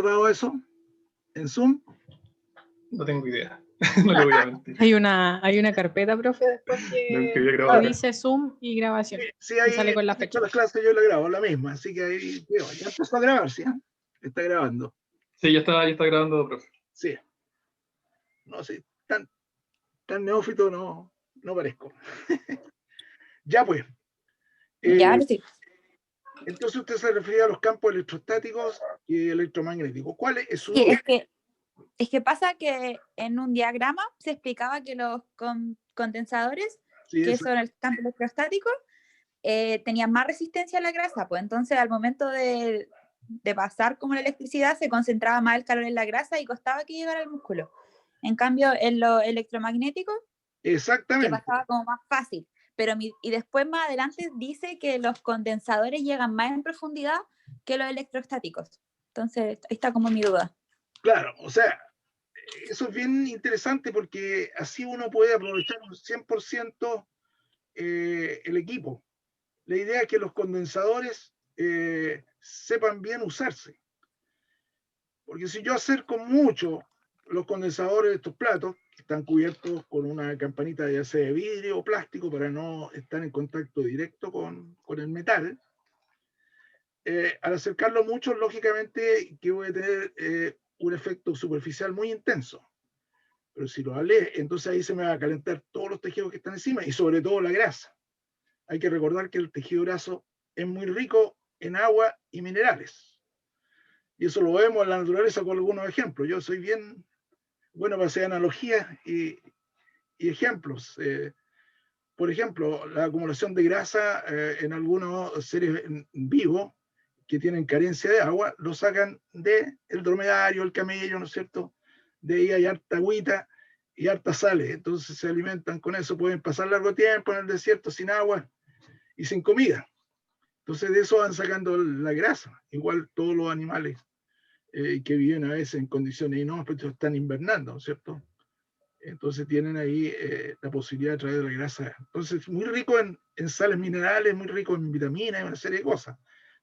mostrado eso en Zoom? No tengo idea. No le voy a mentir. Hay una carpeta, profe, después que dice Zoom y grabación. Sí, ahí sale con la fecha. Las clases yo la grabo, la misma, así que ahí ya empezó a grabar, ¿sí? Está grabando. Sí, ya está grabando, profe. Sí. No sé, tan neófito no parezco. Ya pues. Ya, sí. Entonces usted se refería a los campos electrostáticos y electromagnéticos. ¿Cuál es su Sí, es que pasa que en un diagrama se explicaba que los condensadores, sí, que son el campo electrostático, tenían más resistencia a la grasa, pues entonces al momento de pasar como la electricidad se concentraba más el calor en la grasa y costaba que llegara al músculo. En cambio, en lo electromagnético, exactamente, que pasaba como más fácil. Pero y después más adelante dice que los condensadores llegan más en profundidad que los electrostáticos. Entonces, ahí está como mi duda. Claro, o sea, eso es bien interesante porque así uno puede aprovechar un 100% el equipo. La idea es que los condensadores sepan bien usarse. Porque si yo acerco mucho los condensadores de estos platos, que están cubiertos con una campanita ya sea de vidrio o plástico para no estar en contacto directo con el metal, al acercarlo mucho, lógicamente que voy a tener un efecto superficial muy intenso. Pero si lo alejo, entonces ahí se me va a calentar todos los tejidos que están encima y sobre todo la grasa. Hay que recordar que el tejido graso es muy rico en agua y minerales. Y eso lo vemos en la naturaleza con algunos ejemplos. Yo soy bien bueno para hacer analogías y ejemplos. Por ejemplo, la acumulación de grasa en algunos seres vivos que tienen carencia de agua, lo sacan del dromedario, el camello, ¿no es cierto? De ahí hay harta agüita y harta sales. Entonces se alimentan con eso, pueden pasar largo tiempo en el desierto sin agua y sin comida. Entonces de eso van sacando la grasa. Igual todos los animales que viven a veces en condiciones inhóspitas están invernando, ¿no es cierto? Entonces tienen ahí la posibilidad de traer la grasa. Entonces, muy rico en sales minerales, muy rico en vitaminas y una serie de cosas.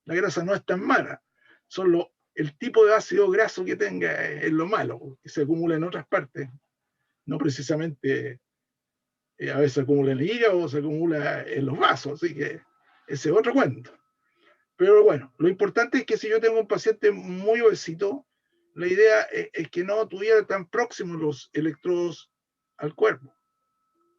La grasa no es tan mala, solo el tipo de ácido graso que tenga es lo malo, que se acumula en otras partes, no precisamente a veces se acumula en el hígado o se acumula en los vasos, así que ese es otro cuento. Pero bueno, lo importante es que si yo tengo un paciente muy obesito, la idea es que no tuviera tan próximos los electrodos al cuerpo,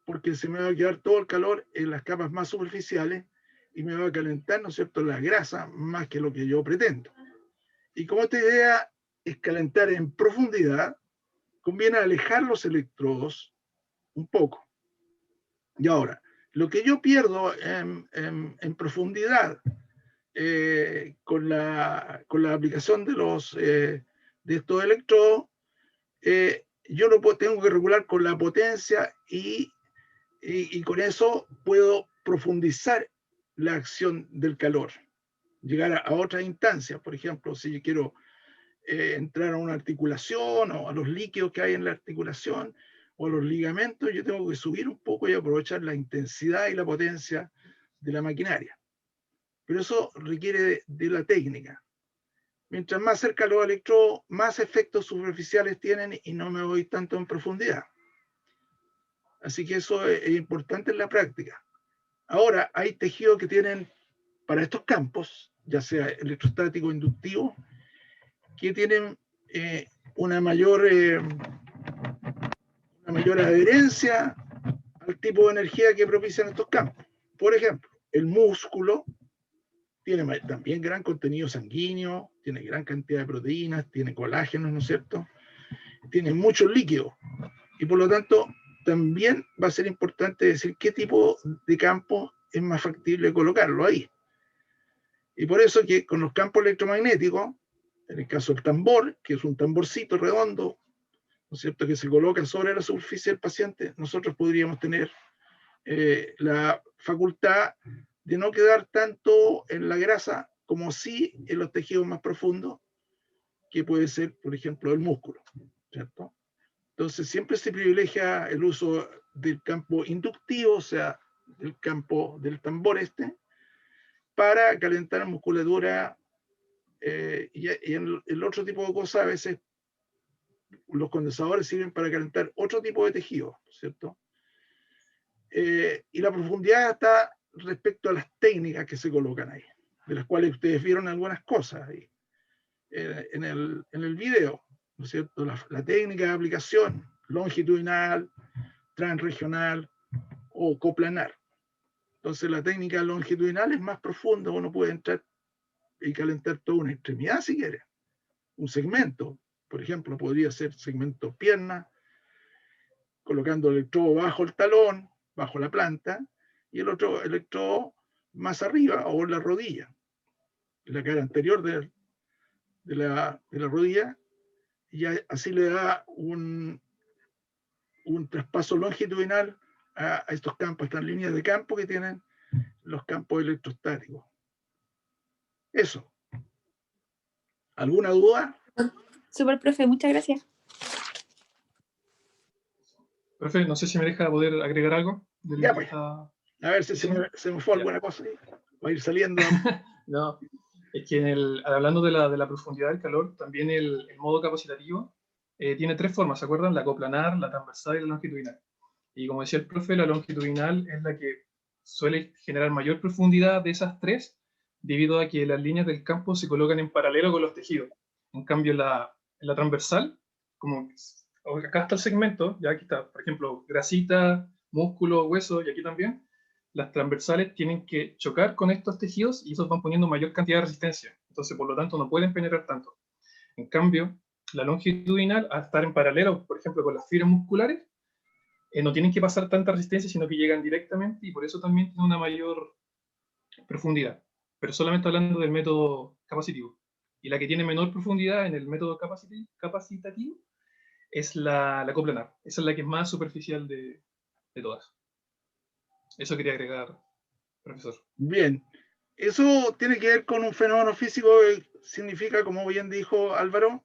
porque se me va a quedar todo el calor en las capas más superficiales y me va a calentar, ¿no es cierto?, la grasa más que lo que yo pretendo. Y como esta idea es calentar en profundidad, conviene alejar los electrodos un poco. Y ahora, lo que yo pierdo en profundidad con la aplicación de estos electrodos, yo tengo que regular con la potencia y con eso puedo profundizar la acción del calor, llegar a otras instancias. Por ejemplo, si yo quiero entrar a una articulación o a los líquidos que hay en la articulación o a los ligamentos, yo tengo que subir un poco y aprovechar la intensidad y la potencia de la maquinaria. Pero eso requiere de la técnica. Mientras más cerca los electrodos, más efectos superficiales tienen y no me voy tanto en profundidad. Así que eso es importante en la práctica. Ahora, hay tejidos que tienen, para estos campos, ya sea electrostático o inductivo, que tienen una mayor adherencia al tipo de energía que propician estos campos. Por ejemplo, el músculo tiene también gran contenido sanguíneo, tiene gran cantidad de proteínas, tiene colágeno, ¿no es cierto? Tiene mucho líquido y por lo tanto también va a ser importante decir qué tipo de campo es más factible colocarlo ahí. Y por eso que con los campos electromagnéticos, en el caso del tambor, que es un tamborcito redondo, ¿no es cierto?, que se coloca sobre la superficie del paciente, nosotros podríamos tener la facultad de no quedar tanto en la grasa como sí en los tejidos más profundos, que puede ser, por ejemplo, el músculo, ¿cierto? Entonces siempre se privilegia el uso del campo inductivo, o sea, el campo del tambor para calentar musculatura y en el otro tipo de cosas, a veces los condensadores sirven para calentar otro tipo de tejido, ¿cierto? Y la profundidad está respecto a las técnicas que se colocan ahí, de las cuales ustedes vieron algunas cosas ahí, en el video, ¿no es cierto? La técnica de aplicación longitudinal, transregional o coplanar. Entonces la técnica longitudinal es más profunda, uno puede entrar y calentar toda una extremidad si quiere, un segmento, por ejemplo, podría ser segmento pierna, colocando el electrodo bajo el talón, bajo la planta, y el otro electrodo más arriba o en la rodilla, en la cara anterior de la rodilla, y así le da un traspaso longitudinal a estos campos, estas líneas de campo que tienen los campos electrostáticos. Eso. ¿Alguna duda? Súper, profe, muchas gracias. Profe, no sé si me deja poder agregar algo. Ya, pues. A ver si se me fue alguna cosa ahí. Va a ir saliendo. No, es que hablando de la profundidad del calor, también el modo capacitativo tiene tres formas, ¿se acuerdan? La coplanar, la transversal y la longitudinal. Y como decía el profe, la longitudinal es la que suele generar mayor profundidad de esas tres, debido a que las líneas del campo se colocan en paralelo con los tejidos. En cambio, en la transversal, como acá está el segmento, ya aquí está, por ejemplo, grasita, músculo, hueso, y aquí también, las transversales tienen que chocar con estos tejidos y esos van poniendo mayor cantidad de resistencia. Entonces, por lo tanto, no pueden penetrar tanto. En cambio, la longitudinal, al estar en paralelo, por ejemplo, con las fibras musculares, no tienen que pasar tanta resistencia, sino que llegan directamente y por eso también tiene una mayor profundidad. Pero solamente hablando del método capacitivo. Y la que tiene menor profundidad en el método capacitativo es la coplanar. Esa es la que es más superficial de todas. Eso quería agregar, profesor. Bien. Eso tiene que ver con un fenómeno físico que significa, como bien dijo Álvaro,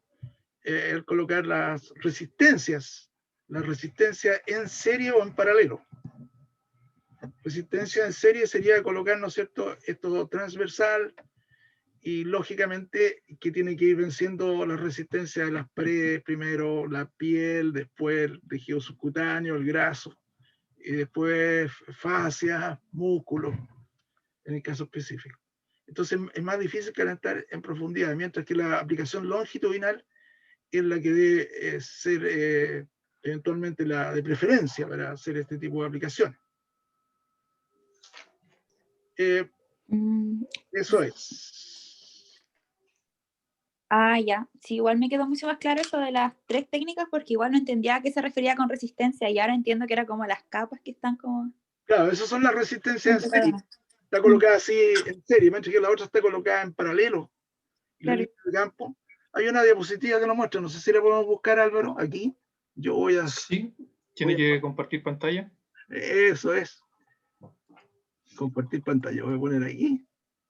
el colocar las resistencias en serie o en paralelo. Resistencia en serie sería colocar, ¿no es cierto?, esto transversal, y lógicamente que tiene que ir venciendo la resistencia de las paredes, primero la piel, después el tejido subcutáneo, el graso, y después fascia, músculo, en el caso específico. Entonces es más difícil calentar en profundidad, mientras que la aplicación longitudinal es la que debe ser eventualmente la de preferencia para hacer este tipo de aplicaciones. Eso es. Ya. Sí, igual me quedó mucho más claro eso de las tres técnicas, porque igual no entendía a qué se refería con resistencia, y ahora entiendo que era como las capas que están como... Claro, esas son las resistencias en serie. Está colocada así en serie, mientras que la otra está colocada en paralelo. Claro. En el campo. Hay una diapositiva que lo muestra, no sé si la podemos buscar, Álvaro, aquí. Yo voy a... Sí, tiene que compartir pantalla. Eso es. Compartir pantalla, voy a poner aquí.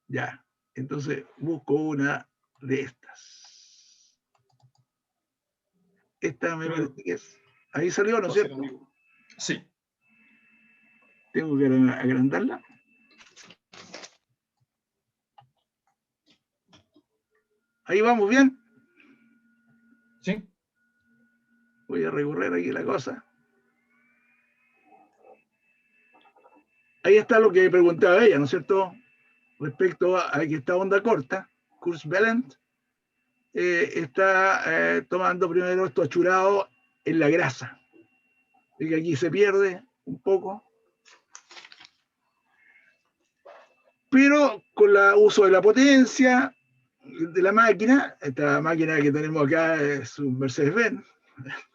Ya, entonces busco una de estas. Esta me parece que es. Ahí salió, ¿no es cierto? Sí. Tengo que agrandarla. Ahí vamos bien. Sí. Voy a recorrer aquí la cosa. Ahí está lo que preguntaba ella, ¿no es cierto? Respecto a que esta onda corta, Kurzwelland, está tomando primero esto achurado en la grasa. Y que aquí se pierde un poco. Pero con el uso de la potencia de la máquina, esta máquina que tenemos acá es un Mercedes-Benz,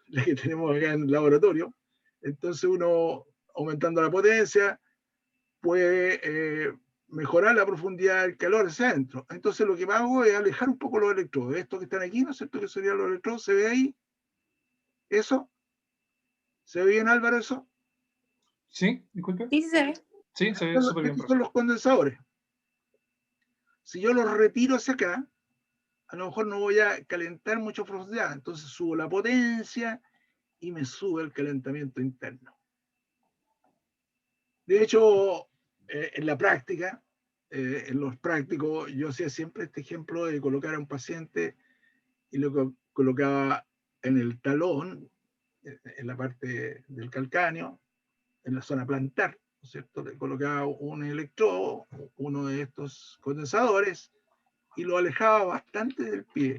la que tenemos acá en el laboratorio, entonces uno, aumentando la potencia, puede mejorar la profundidad del calor hacia adentro. Entonces lo que hago es alejar un poco los electrodos. Estos que están aquí, ¿no es cierto? Que serían los electrodos, ¿se ve ahí? ¿Eso? ¿Se ve bien, Álvaro, eso? Sí, disculpe. Sí, se ve. Sí, se ve súper bien. Estos son los condensadores. Si yo los retiro hacia acá, a lo mejor no voy a calentar mucho profundidad, entonces subo la potencia y me sube el calentamiento interno. De hecho, en la práctica, en los prácticos, yo hacía siempre este ejemplo de colocar a un paciente y lo colocaba en el talón, en la parte del calcáneo, en la zona plantar, ¿no es cierto? Le colocaba un electrodo, uno de estos condensadores, y lo alejaba bastante del pie,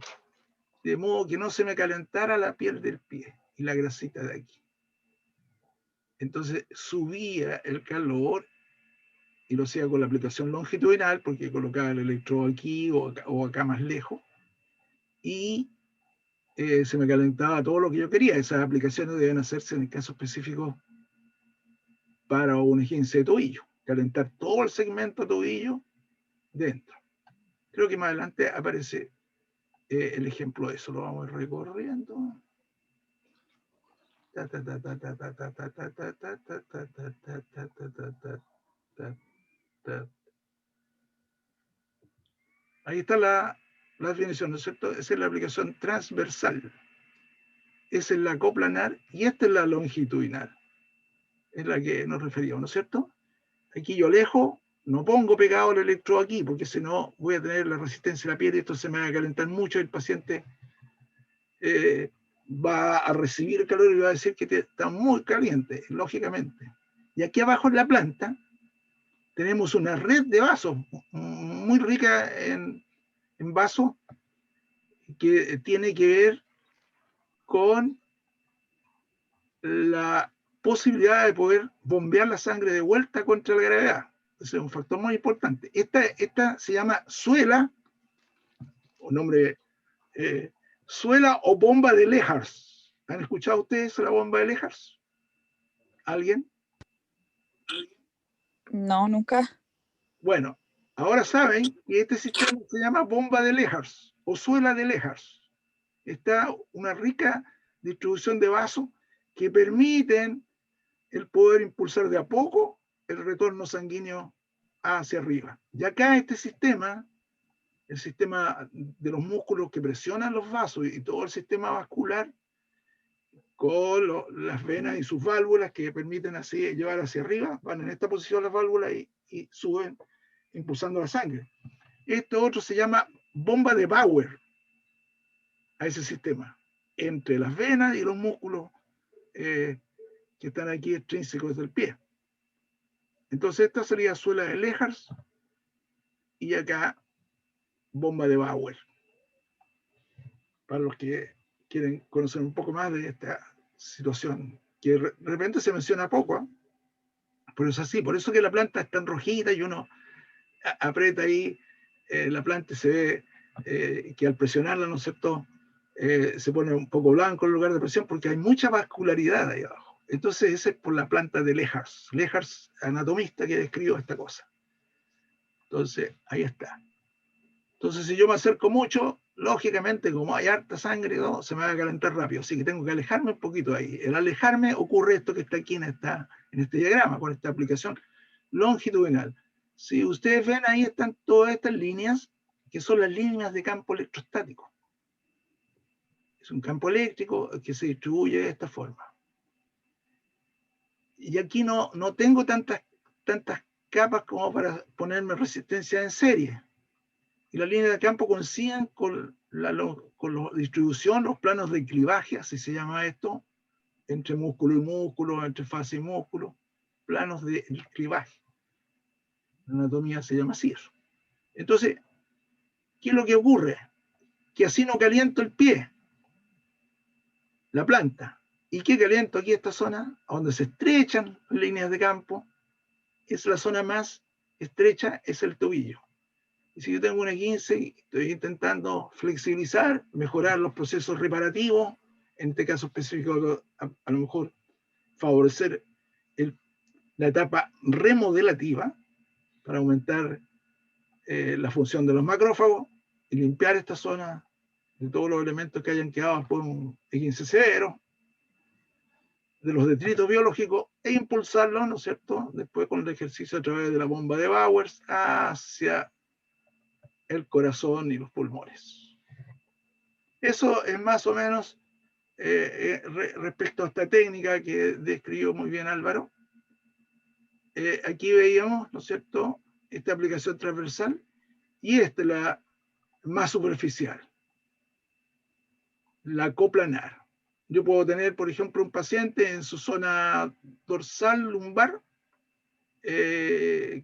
de modo que no se me calentara la piel del pie y la grasita de aquí. Entonces subía el calor y lo hacía con la aplicación longitudinal, porque colocaba el electrodo aquí o acá más lejos, y se me calentaba todo lo que yo quería. Esas aplicaciones deben hacerse en el caso específico para un esguince de tobillo, calentar todo el segmento tobillo dentro. Creo que más adelante aparece el ejemplo de eso, lo vamos recorriendo. Ahí está la definición, ¿no es cierto? Esa es la aplicación transversal. Esa es la coplanar y esta es la longitudinal. Es la que nos referíamos, ¿no es cierto? Aquí yo alejo, no pongo pegado el electrodo aquí, porque si no voy a tener la resistencia de la piel y esto se me va a calentar mucho y el paciente va a recibir el calor y va a decir que está muy caliente, lógicamente. Y aquí abajo en la planta tenemos una red de vasos muy rica en vasos que tiene que ver con la posibilidad de poder bombear la sangre de vuelta contra la gravedad. Ese es un factor muy importante. Esta se llama suela, o nombre, suela o bomba de Lehars. ¿Han escuchado ustedes la bomba de Lehars? ¿Alguien? No, nunca. Bueno, ahora saben que este sistema se llama bomba de Lehars o suela de Lehars. Está una rica distribución de vasos que permiten el poder impulsar de a poco el retorno sanguíneo hacia arriba. Y acá este sistema, el sistema de los músculos que presionan los vasos y todo el sistema vascular, con las venas y sus válvulas que permiten así llevar hacia arriba, van en esta posición las válvulas y suben impulsando la sangre. Esto otro se llama bomba de Bauer a ese sistema, entre las venas y los músculos que están aquí extrínsecos del pie. Entonces esta sería suela de Lehars y acá bomba de Bauer. Para los que quieren conocer un poco más de esta situación, que de repente se menciona poco, ¿eh? Pero es así, por eso que la planta es tan rojita y uno aprieta ahí, la planta se ve que al presionarla, ¿no es cierto?, se pone un poco blanco en lugar de presión porque hay mucha vascularidad ahí abajo. Entonces ese es por la planta de Lehars. Lehars, anatomista que describió esta cosa. Entonces, ahí está. Entonces, si yo me acerco mucho, lógicamente, como hay harta sangre, ¿no?, se me va a calentar rápido. Así que tengo que alejarme un poquito ahí. El alejarme ocurre esto que está aquí en este diagrama, con esta aplicación longitudinal. Si ustedes ven, ahí están todas estas líneas, que son las líneas de campo electrostático. Es un campo eléctrico que se distribuye de esta forma. Y aquí no tengo tantas capas como para ponerme resistencia en serie. Y las líneas de campo coinciden con la distribución, los planos de clivaje, así se llama esto, entre músculo y músculo, entre fase y músculo, planos de clivaje. La anatomía se llama así eso. Entonces, ¿qué es lo que ocurre? Que así no caliento el pie, la planta. ¿Y qué caliento aquí esta zona? Donde se estrechan las líneas de campo, es la zona más estrecha, es el tobillo. Y si yo tengo una 15, estoy intentando flexibilizar, mejorar los procesos reparativos, en este caso específico, a lo mejor favorecer la etapa remodelativa para aumentar la función de los macrófagos y limpiar esta zona de todos los elementos que hayan quedado por un 15 severo, de los detritos biológicos, e impulsarlos, ¿no es cierto?, después con el ejercicio a través de la bomba de Bauer hacia el corazón y los pulmones. Eso es más o menos respecto a esta técnica que describió muy bien Álvaro. Aquí veíamos, ¿no es cierto?, esta aplicación transversal, y esta es la más superficial, la coplanar. Yo puedo tener, por ejemplo, un paciente en su zona dorsal lumbar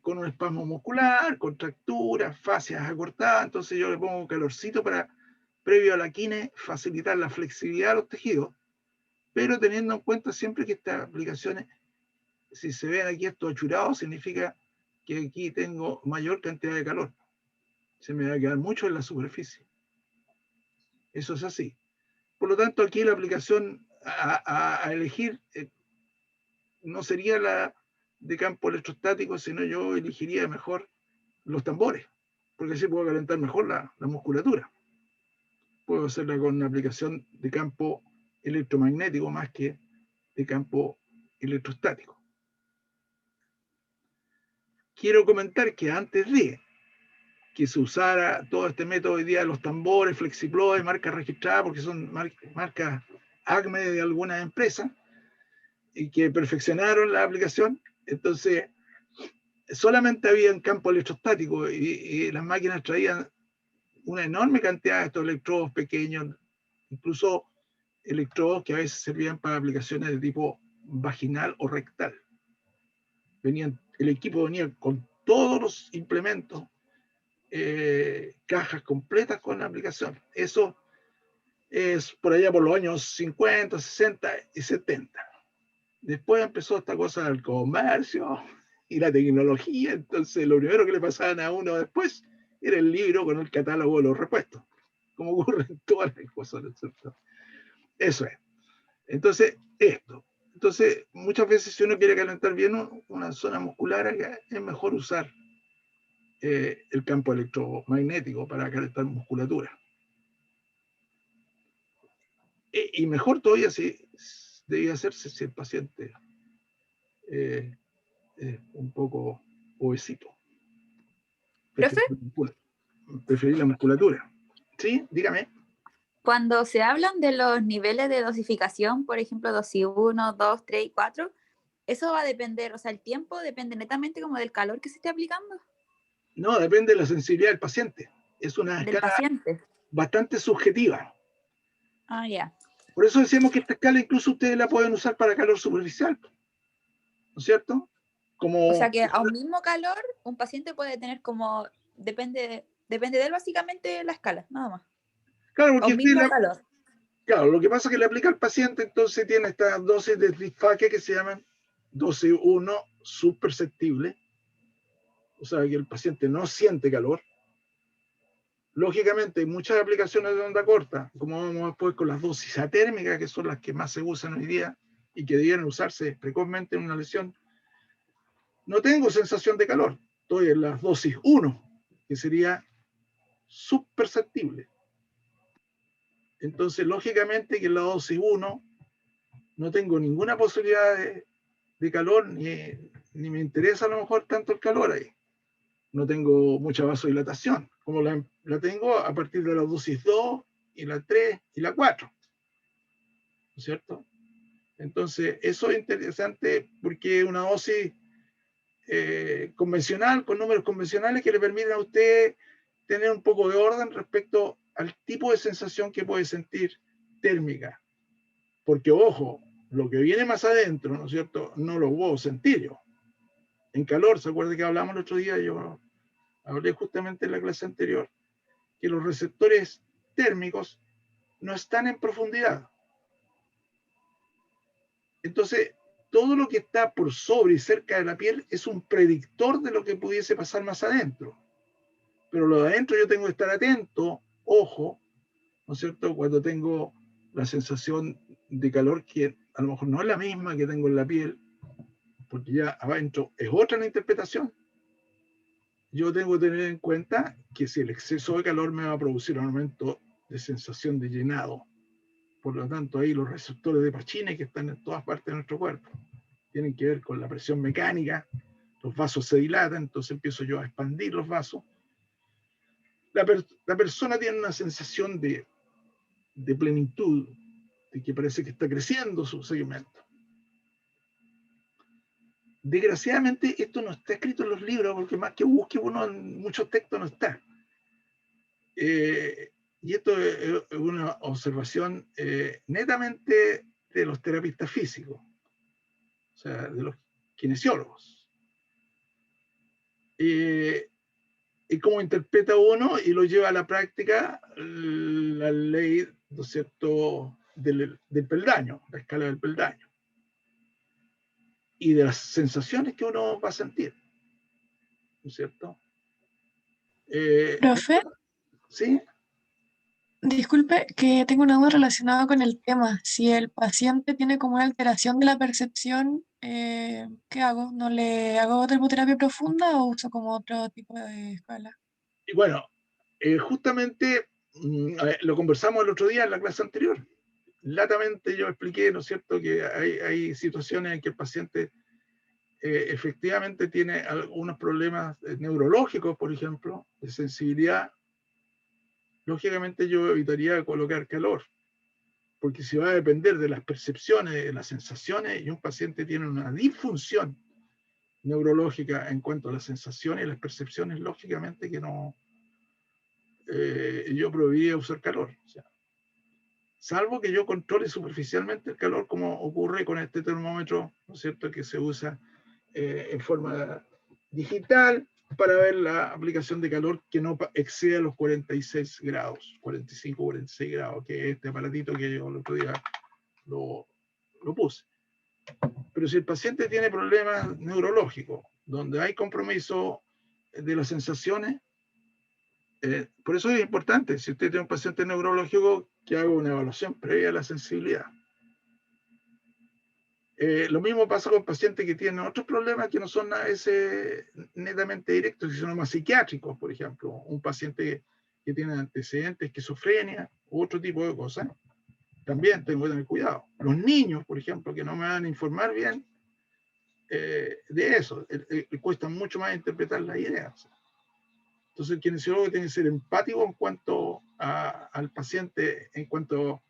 con un espasmo muscular, contracturas, fascias acortadas, entonces yo le pongo calorcito para, previo a la quine, facilitar la flexibilidad de los tejidos, pero teniendo en cuenta siempre que estas aplicaciones, si se ven aquí estos achurados, significa que aquí tengo mayor cantidad de calor. Se me va a quedar mucho en la superficie. Eso es así. Por lo tanto, aquí la aplicación a elegir no sería la de campo electrostático, sino yo elegiría mejor los tambores, porque así puedo calentar mejor la musculatura. Puedo hacerla con una aplicación de campo electromagnético más que de campo electrostático. Quiero comentar que antes de que se usara todo este método hoy día de los tambores, FlexiPlug, marcas registradas, porque son marcas ACME de algunas empresas, y que perfeccionaron la aplicación, entonces solamente había en campo electrostático y las máquinas traían una enorme cantidad de estos electrodos pequeños, incluso electrodos que a veces servían para aplicaciones de tipo vaginal o rectal. El equipo venía con todos los implementos, cajas completas con la aplicación. Eso es por allá por los años 50, 60 y 70. Después empezó esta cosa del comercio y la tecnología, entonces lo primero que le pasaban a uno después era el libro con el catálogo de los repuestos, como ocurre en todas las cosas, ¿no es cierto? Eso es. Entonces, esto. Entonces, muchas veces si uno quiere calentar bien una zona muscular, es mejor usar el campo electromagnético para calentar musculatura. Y mejor todavía si debía hacerse si el paciente un poco obesito. Preferir la musculatura. ¿Sí? Dígame. Cuando se hablan de los niveles de dosificación, por ejemplo, dosis 1, 2, 3 y 4, eso va a depender, o sea, el tiempo depende netamente como del calor que se esté aplicando. No, depende de la sensibilidad del paciente. Es una escala bastante subjetiva. Ah, ya. Por eso decimos que esta escala incluso ustedes la pueden usar para calor superficial. ¿No es cierto? O sea que a un mismo calor, un paciente puede tener como, depende de él básicamente la escala, nada más. Claro, porque a un mismo calor. Claro, lo que pasa es que le aplica al paciente, entonces tiene estas dosis de disfaque que se llaman dosis 1 subperceptible, o sea que el paciente no siente calor. Lógicamente, hay muchas aplicaciones de onda corta, como vamos después con las dosis atérmicas, que son las que más se usan hoy día y que debieran usarse precozmente en una lesión. No tengo sensación de calor, estoy en las dosis 1, que sería subperceptible. Entonces, lógicamente que en la dosis 1 no tengo ninguna posibilidad de calor, ni me interesa a lo mejor tanto el calor ahí. No tengo mucha vasodilatación, como la tengo a partir de la dosis 2 y la 3 y la 4. ¿No es cierto? Entonces, eso es interesante porque es una dosis convencional, con números convencionales que le permiten a usted tener un poco de orden respecto al tipo de sensación que puede sentir térmica. Porque, ojo, lo que viene más adentro, ¿no es cierto?, no lo puedo sentir yo. En calor, ¿se acuerda que hablamos el otro día? Yo hablé justamente en la clase anterior, que los receptores térmicos no están en profundidad. Entonces, todo lo que está por sobre y cerca de la piel es un predictor de lo que pudiese pasar más adentro. Pero lo de adentro yo tengo que estar atento, ojo, ¿no es cierto?, cuando tengo la sensación de calor que a lo mejor no es la misma que tengo en la piel, porque ya adentro es otra la interpretación. Yo tengo que tener en cuenta que si el exceso de calor me va a producir un aumento de sensación de llenado. Por lo tanto, ahí los receptores de Pacini, que están en todas partes de nuestro cuerpo, tienen que ver con la presión mecánica, los vasos se dilatan, entonces empiezo yo a expandir los vasos. La persona tiene una sensación de plenitud, de que parece que está creciendo su segmento. Desgraciadamente esto no está escrito en los libros, porque más que busque uno en muchos textos no está. Y esto es una observación netamente de los terapistas físicos, o sea, de los kinesiólogos. Y cómo interpreta uno y lo lleva a la práctica la ley, ¿no es cierto?, del peldaño, la escala del peldaño. Y de las sensaciones que uno va a sentir, ¿no es cierto? Profe, ¿Sí? disculpe que tengo una duda relacionada con el tema. Si el paciente tiene como una alteración de la percepción, ¿qué hago? ¿No le hago terapia profunda o uso como otro tipo de escala? Y bueno, justamente lo conversamos el otro día en la clase anterior. Latamente yo expliqué, ¿no es cierto?, que hay situaciones en que el paciente efectivamente tiene algunos problemas neurológicos, por ejemplo, de sensibilidad. Lógicamente yo evitaría colocar calor, porque si va a depender de las percepciones, de las sensaciones, y un paciente tiene una disfunción neurológica en cuanto a las sensaciones y las percepciones, lógicamente que no, yo prohibiría usar calor. O sea, salvo que yo controle superficialmente el calor, como ocurre con este termómetro, ¿no es cierto?, que se usa en forma digital para ver la aplicación de calor que no exceda los 46 grados, 45, 46 grados, que es este aparatito que yo el otro día lo puse. Pero si el paciente tiene problemas neurológicos, donde hay compromiso de las sensaciones, por eso es importante, si usted tiene un paciente neurológico, que haga una evaluación previa a la sensibilidad. Lo mismo pasa con pacientes que tienen otros problemas que no son a veces netamente directos, sino más psiquiátricos, por ejemplo. Un paciente que tiene antecedentes, esquizofrenia, u otro tipo de cosas, también tengo que tener cuidado. Los niños, por ejemplo, que no me van a informar bien de eso, cuesta mucho más interpretar las ideas. Entonces el kinesiólogo tiene que ser empático en cuanto al paciente, en cuanto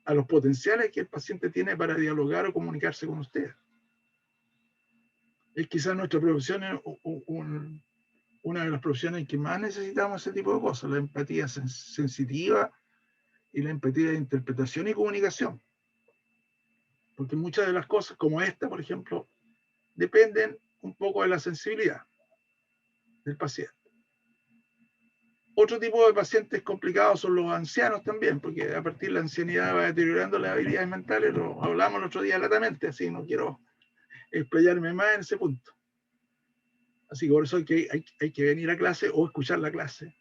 a los potenciales que el paciente tiene para dialogar o comunicarse con usted. Es quizás nuestra profesión una de las profesiones en que más necesitamos ese tipo de cosas, la empatía sensitiva y la empatía de interpretación y comunicación. Porque muchas de las cosas, como esta, por ejemplo, dependen un poco de la sensibilidad del paciente. Otro tipo de pacientes complicados son los ancianos también, porque a partir de la ancianidad va deteriorando las habilidades mentales, lo hablamos el otro día latamente, así no quiero explayarme más en ese punto. Así que por eso hay que venir a clase o escuchar la clase.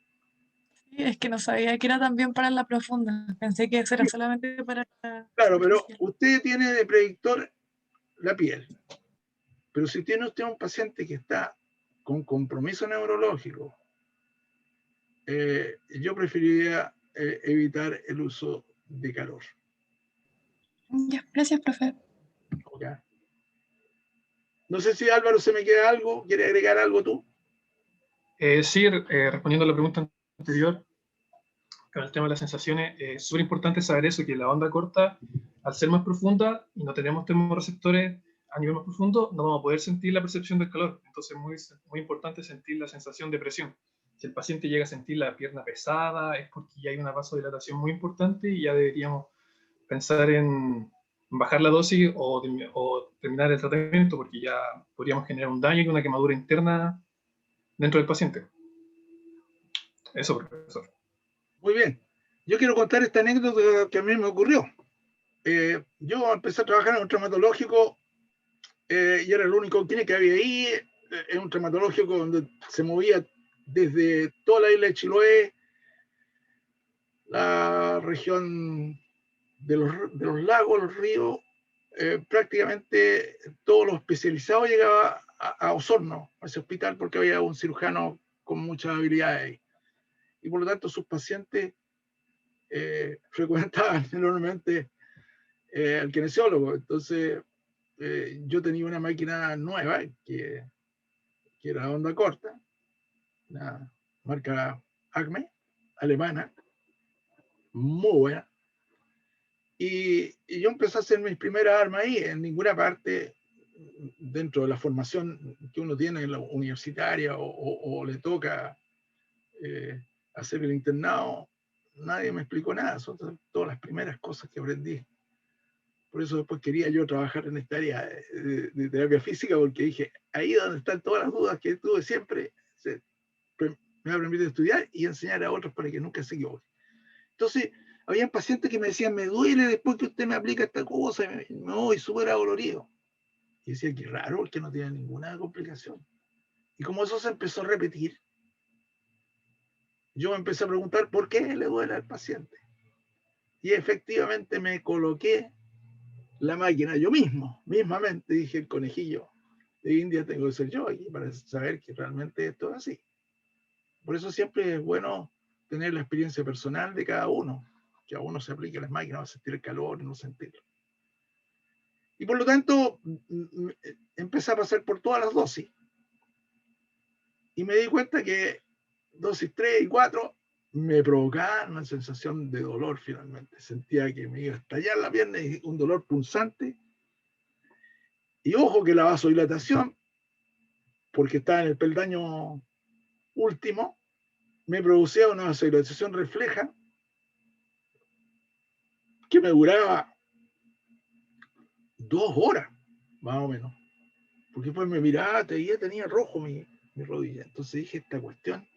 Sí, es que no sabía que era también para la profunda. Pensé que eso era solamente para la Claro, pero superficial. usted tiene de predictor la piel. Pero si tiene usted un paciente que está con compromiso neurológico, yo preferiría evitar el uso de calor. Ya, gracias, profe. ¿Okay? No sé si Álvaro se me queda algo, ¿quiere agregar algo tú? Sí, respondiendo a la pregunta anterior, con el tema de las sensaciones, es súper importante saber eso, que la onda corta, al ser más profunda y no tenemos termorreceptores a nivel más profundo, no vamos a poder sentir la percepción del calor. Entonces es muy importante sentir la sensación de presión. Si el paciente llega a sentir la pierna pesada, es porque ya hay una vasodilatación muy importante y ya deberíamos pensar en bajar la dosis o terminar el tratamiento, porque ya podríamos generar un daño y una quemadura interna dentro del paciente. Eso, profesor. Muy bien. Yo quiero contar esta anécdota que a mí me ocurrió. Yo empecé a trabajar en un traumatológico y era el único clínico que había ahí. En un traumatológico donde se movía desde toda la isla de Chiloé, la región de los lagos, los ríos, prácticamente todo lo especializado llegaba a Osorno, a ese hospital, porque había un cirujano con muchas habilidades ahí. Y por lo tanto sus pacientes frecuentaban enormemente al kinesiólogo. Entonces yo tenía una máquina nueva que era onda corta, una marca Acme, alemana, muy buena. Y yo empecé a hacer mis primeras armas ahí. En ninguna parte dentro de la formación que uno tiene en la universitaria o le toca hacer el internado, nadie me explicó nada. Son todas las primeras cosas que aprendí. Por eso después quería yo trabajar en esta área de terapia física, porque dije, ahí es donde están todas las dudas que tuve siempre, me voy a permitir estudiar y enseñar a otros para que nunca se equivoquen. Entonces, habían pacientes que me decían, me duele después que usted me aplica esta cosa, y me voy súper adolorido. Y decía, qué raro, porque no tiene ninguna complicación. Y como eso se empezó a repetir, yo me empecé a preguntar por qué le duele al paciente. Y efectivamente me coloqué la máquina yo mismamente, dije, el conejillo de India tengo que ser yo aquí para saber que realmente esto es así. Por eso siempre es bueno tener la experiencia personal de cada uno, que a uno se aplique las máquinas, va a sentir el calor, no sentirlo. Y por lo tanto, empecé a pasar por todas las dosis. Y me di cuenta que dosis 3 y 4 me provocaban una sensación de dolor finalmente. Sentía que me iba a estallar la pierna y un dolor punzante. Y ojo que la vasodilatación, porque estaba en el peldaño último, me producía una vasodilatación refleja que me duraba 2 horas, más o menos. Porque después me miraba, tenía rojo mi rodilla. Entonces dije, esta cuestión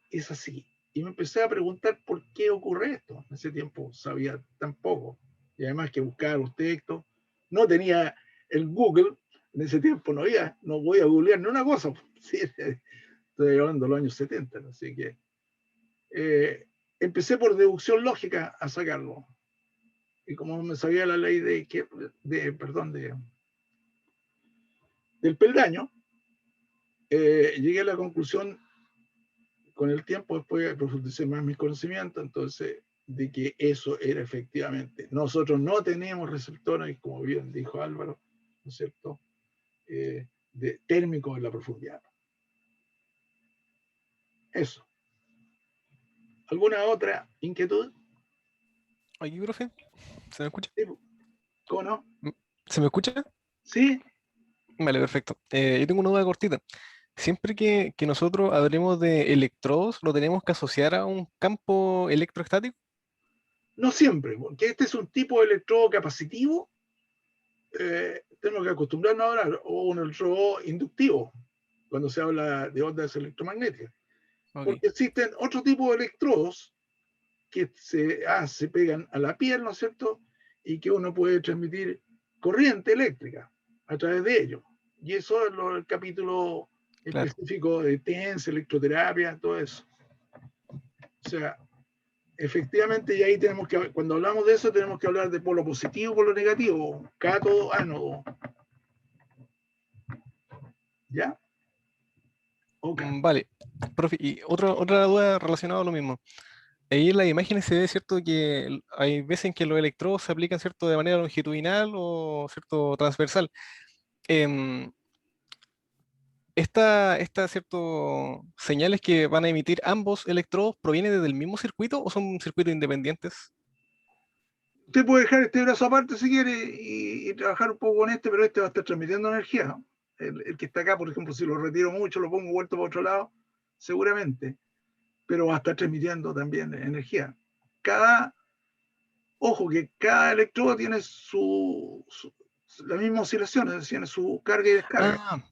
es así. Y me empecé a preguntar por qué ocurre esto. En ese tiempo sabía tan poco. Y además que buscaba los textos. No tenía el Google. En ese tiempo no voy a googlear ni una cosa. Sí, estoy hablando de los años 70. Así que empecé por deducción lógica a sacarlo. Y como me sabía la ley del peldaño, llegué a la conclusión con el tiempo, después de profundizar más mis conocimientos, entonces, de que eso era efectivamente. Nosotros no tenemos receptores, como bien dijo Álvaro, ¿no es cierto?, térmicos en la profundidad. Eso. ¿Alguna otra inquietud? ¿Aquí, profe? ¿Se me escucha? Sí. ¿Cómo no? ¿Se me escucha? Sí. Vale, perfecto. Yo tengo una duda cortita. Siempre que nosotros hablemos de electrodos, ¿lo tenemos que asociar a un campo electroestático? No siempre, porque este es un tipo de electrodo capacitivo. Tenemos que acostumbrarnos a hablar, o un electrodo inductivo, cuando se habla de ondas electromagnéticas. Okay. Porque existen otro tipo de electrodos que se pegan a la piel, ¿no es cierto? Y que uno puede transmitir corriente eléctrica a través de ellos. Y eso es el capítulo específico de TENS, electroterapia, todo eso. O sea, efectivamente, y ahí tenemos que, cuando hablamos de eso, tenemos que hablar de polo positivo, polo negativo, cátodo, ánodo. ¿Ya? Okay. Vale, profe, y otra duda relacionada a lo mismo. Ahí en las imágenes se ve, ¿cierto?, que hay veces en que los electrodos se aplican, ¿cierto?, de manera longitudinal o, ¿cierto?, transversal. ¿Cierto, señales que van a emitir ambos electrodos provienen desde el mismo circuito o son circuitos independientes? Usted puede dejar este brazo aparte si quiere y trabajar un poco con este, pero este va a estar transmitiendo energía. El que está acá, por ejemplo, si lo retiro mucho, lo pongo vuelto para otro lado, seguramente, pero va a estar transmitiendo también energía. Ojo que cada electrodo tiene la misma oscilación, es decir, tiene su carga y descarga.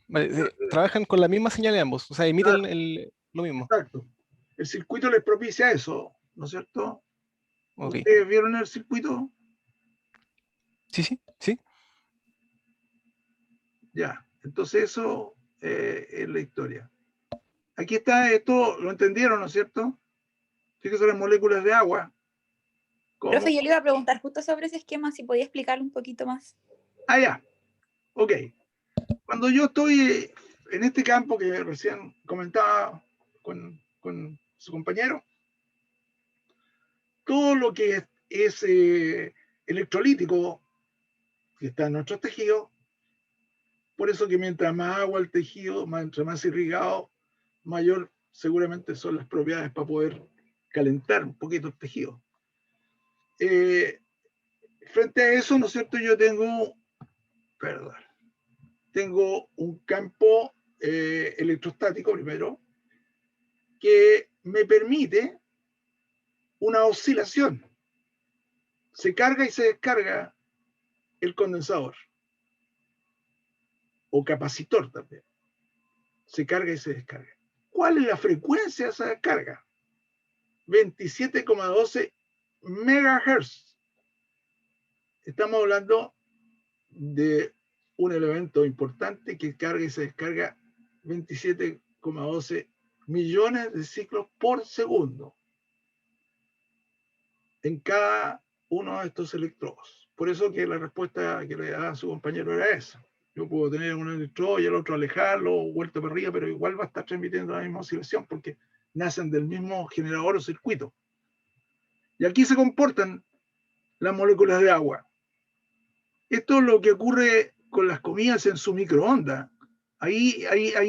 Vale, trabajan con la misma señal de ambos, o sea, emiten lo mismo. Exacto. El circuito les propicia eso, ¿no es cierto? Okay. ¿Ustedes vieron el circuito? Sí. Ya, entonces eso es la historia. Aquí está, esto lo entendieron, ¿no es cierto? Fíjense las moléculas de agua. ¿Cómo? Profe, yo le iba a preguntar justo sobre ese esquema, si podía explicarlo un poquito más. Ah, ya. Ok. Cuando yo estoy en este campo que recién comentaba con su compañero, todo lo que es electrolítico que está en nuestros tejidos, por eso que mientras más agua el tejido, mientras más irrigado, mayor seguramente son las propiedades para poder calentar un poquito el tejido. Frente a eso, ¿no es cierto? Yo tengo, perdón, tengo un campo electrostático primero, que me permite una oscilación. Se carga y se descarga el condensador. O capacitor también. Se carga y se descarga. ¿Cuál es la frecuencia de esa descarga? 27,12 MHz. Estamos hablando de un elemento importante que carga y se descarga 27,12 millones de ciclos por segundo en cada uno de estos electrodos. Por eso que la respuesta que le daba su compañero era esa. Yo puedo tener un electrodo y el otro alejarlo, o vuelto para arriba, pero igual va a estar transmitiendo la misma oscilación porque nacen del mismo generador o circuito. Y aquí se comportan las moléculas de agua. Esto es lo que ocurre con las comidas en su microondas. Ahí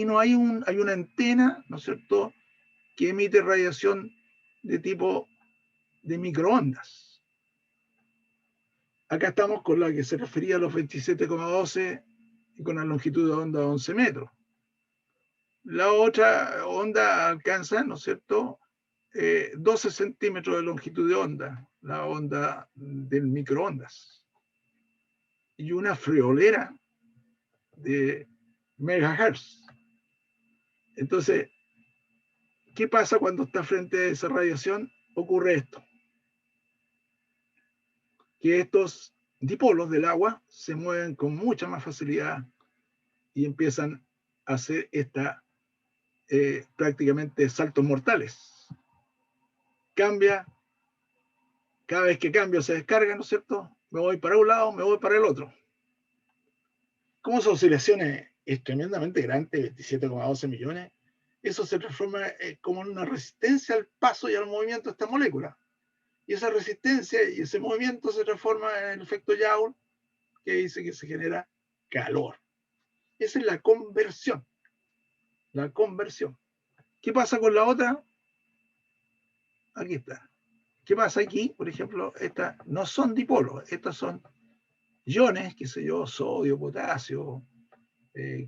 no hay una antena, ¿no es cierto?, que emite radiación de tipo de microondas. Acá estamos con la que se refería a los 27,12 y con la longitud de onda de 11 metros. La otra onda alcanza, ¿no es cierto?, 12 centímetros de longitud de onda, la onda del microondas. Y una friolera de megahertz. Entonces, ¿qué pasa cuando está frente a esa radiación? Ocurre esto. Que estos dipolos del agua se mueven con mucha más facilidad y empiezan a hacer prácticamente saltos mortales. Cambia, cada vez que cambio se descarga, ¿no es cierto? Me voy para un lado, me voy para el otro. Como esa oscilación es tremendamente grande, 27,12 millones, eso se transforma como en una resistencia al paso y al movimiento de esta molécula. Y esa resistencia y ese movimiento se transforma en el efecto Joule, que dice que se genera calor. Esa es la conversión. La conversión. ¿Qué pasa con la otra? Aquí está. ¿Qué pasa aquí? Por ejemplo, estas no son dipolos, estas son iones, qué sé yo, sodio, potasio,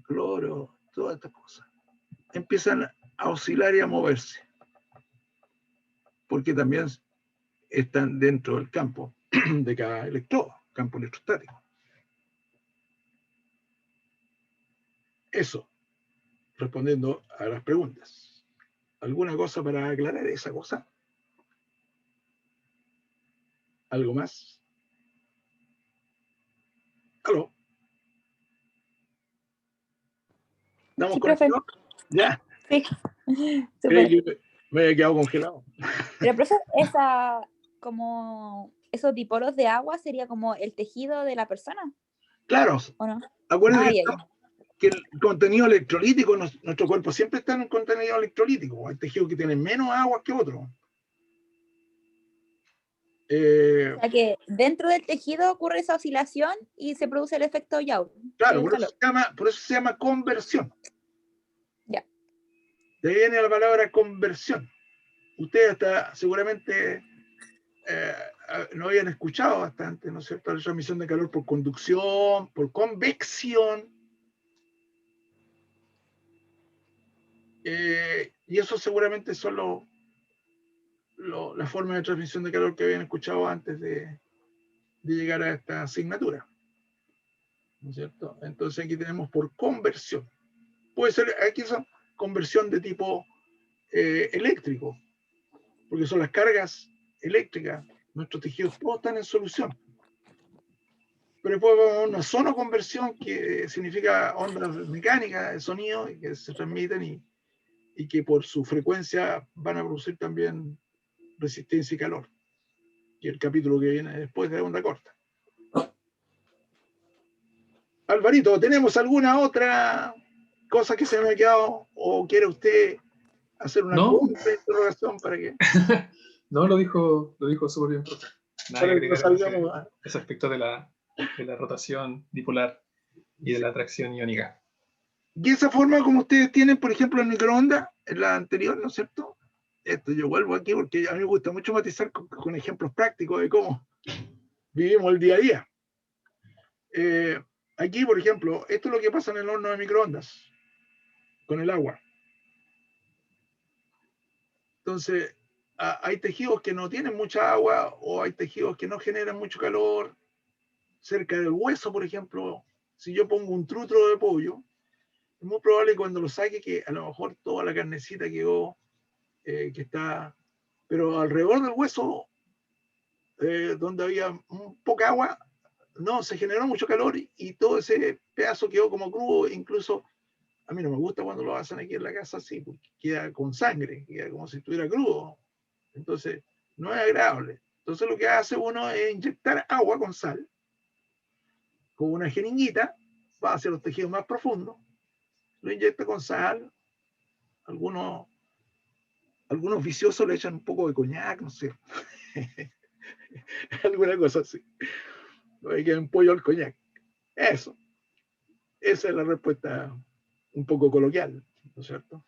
cloro, todas estas cosas. Empiezan a oscilar y a moverse. Porque también están dentro del campo de cada electrodo, campo electrostático. Eso, respondiendo a las preguntas. ¿Alguna cosa para aclarar esa cosa? ¿Algo más? ¿Aló? ¿Damos Sí, conexión? profe. Ya. Sí. Súper. Me había quedado congelado. Pero, profe, como esos dipolos de agua sería como el tejido de la persona, Claro. ¿o no? Acuérdense que el contenido electrolítico, nuestro cuerpo siempre está en un contenido electrolítico. Hay tejidos que tienen menos agua que otros. O sea que dentro del tejido ocurre esa oscilación y se produce el efecto Joule. Claro, por eso se llama conversión. Ya. De ahí viene la palabra conversión. Ustedes hasta seguramente no habían escuchado bastante, ¿no es cierto?, la transmisión de calor por conducción, por convección. Y eso seguramente son la forma de transmisión de calor que habían escuchado antes de llegar a esta asignatura. ¿No es cierto? Entonces aquí tenemos por conversión. Puede ser, aquí son conversión de tipo eléctrico, porque son las cargas eléctricas. Nuestros tejidos todos están en solución. Pero después vamos a una sonoconversión, que significa ondas mecánicas de sonido y que se transmiten y que por su frecuencia van a producir también resistencia y calor. Y el capítulo que viene después de onda corta. Alvarito, ¿tenemos alguna otra cosa que se me ha quedado o quiere usted hacer una interrogación para que... No, lo dijo súper bien, profe. Nada que agregar ese aspecto de la rotación dipolar y de la atracción iónica. Y esa forma como ustedes tienen, por ejemplo, el microondas, en la anterior, ¿no es cierto? Esto yo vuelvo aquí porque a mí me gusta mucho matizar con ejemplos prácticos de cómo vivimos el día a día. Aquí, por ejemplo, esto es lo que pasa en el horno de microondas, con el agua. Entonces, hay tejidos que no tienen mucha agua o hay tejidos que no generan mucho calor. Cerca del hueso, por ejemplo, si yo pongo un trutro de pollo, es muy probable que cuando lo saque que a lo mejor toda la carnecita quedó, que está, pero alrededor del hueso, donde había poca agua, no, se generó mucho calor y todo ese pedazo quedó como crudo. Incluso a mí no me gusta cuando lo hacen aquí en la casa así, porque queda con sangre, queda como si estuviera crudo. Entonces, no es agradable. Entonces lo que hace uno es inyectar agua con sal, con una jeringuita, va hacia los tejidos más profundos, lo inyecta con sal, algunos viciosos le echan un poco de coñac, no sé, alguna cosa así. Hay que un pollo al coñac. Eso. Esa es la respuesta un poco coloquial, ¿no es cierto?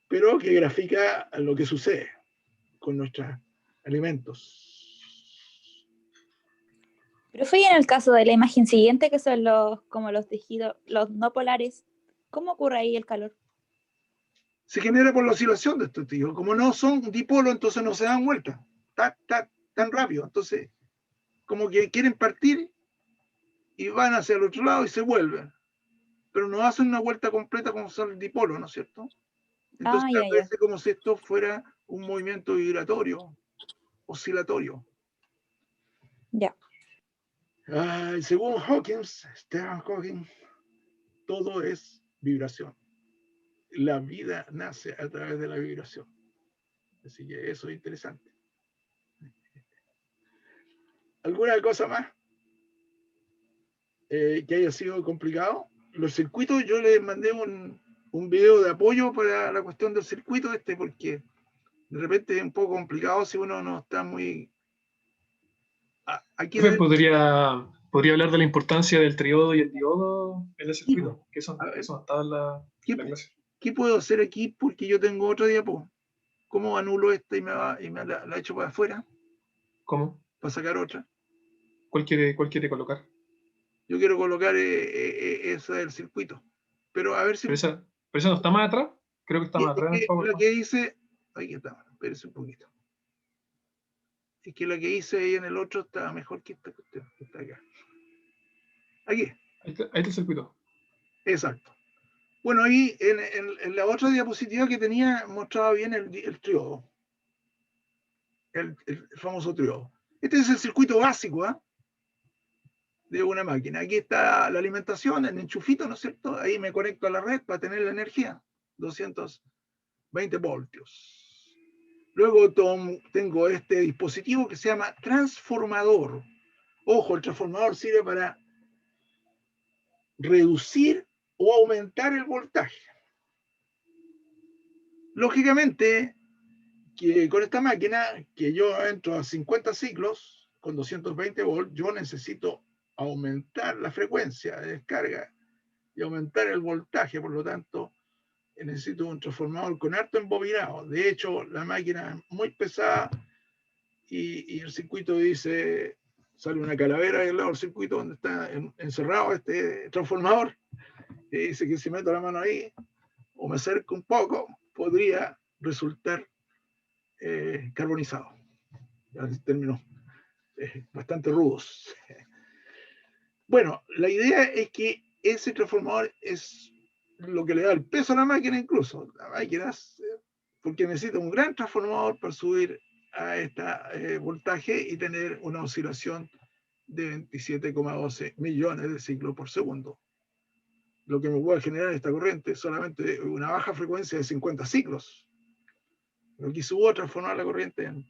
Pero que grafica lo que sucede con nuestros alimentos. Pero fue en el caso de la imagen siguiente, que son como los tejidos, los no polares, ¿cómo ocurre ahí el calor? Se genera por la oscilación de estos tejidos. Como no son dipolos, entonces no se dan vuelta tan rápido. Entonces, como que quieren partir y van hacia el otro lado y se vuelven. Pero no hacen una vuelta completa como son el dipolo, ¿no es cierto? Entonces parece como si esto fuera un movimiento vibratorio, oscilatorio. Ya. Según Stephen Hawking, todo es vibración. La vida nace a través de la vibración. Así que eso es interesante. ¿Alguna cosa más que haya sido complicado? Los circuitos, yo les mandé un video de apoyo para la cuestión del circuito porque de repente es un poco complicado si uno no está muy... Aquí podría hablar de la importancia del triodo y el diodo en el circuito, que eso no estaba en la clase. ¿Qué puedo hacer aquí? Porque yo tengo otra diapo. ¿Cómo anulo esta y me la echo para afuera? ¿Cómo? Para sacar otra. ¿Cuál quiere colocar? Yo quiero colocar esa del circuito. Pero a ver si... ¿Pero esa no está más atrás? Creo que está más atrás en el PowerPoint. La que dice... Ahí está, espérese un poquito. Es que la que hice ahí en el otro está mejor que esta cuestión que está acá. Aquí. Ahí está el circuito. Exacto. Bueno, ahí en la otra diapositiva que tenía mostraba bien el triodo. El famoso triodo. Este es el circuito básico, de una máquina. Aquí está la alimentación, el enchufito, ¿no es cierto? Ahí me conecto a la red para tener la energía, 220 voltios. Luego tengo este dispositivo que se llama transformador. Ojo, el transformador sirve para reducir o aumentar el voltaje. Lógicamente, que con esta máquina, que yo entro a 50 ciclos con 220 volts, yo necesito aumentar la frecuencia de descarga y aumentar el voltaje. Por lo tanto, necesito un transformador con harto embobinado. De hecho, la máquina es muy pesada y el circuito dice, sale una calavera ahí al lado del circuito donde está encerrado este transformador, y dice que si meto la mano ahí o me acerco un poco, podría resultar carbonizado. Términos bastante rudos. Bueno, la idea es que ese transformador es lo que le da el peso a la máquina, incluso. La máquina, porque necesita un gran transformador para subir a este voltaje y tener una oscilación de 27,12 millones de ciclos por segundo. Lo que me puede generar esta corriente es solamente una baja frecuencia de 50 ciclos. Pero aquí subo a transformar la corriente en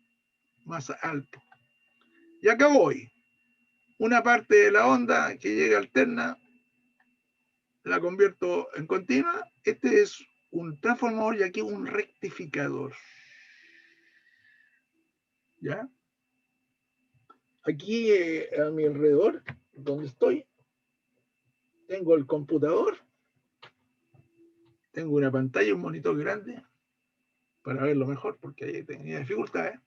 más alto. Y acá voy. Una parte de la onda que llega alterna la convierto en continua. Este es un transformador y aquí un rectificador. ¿Ya? Aquí a mi alrededor, donde estoy, tengo el computador, tengo una pantalla, un monitor grande para verlo mejor porque ahí tenía dificultades.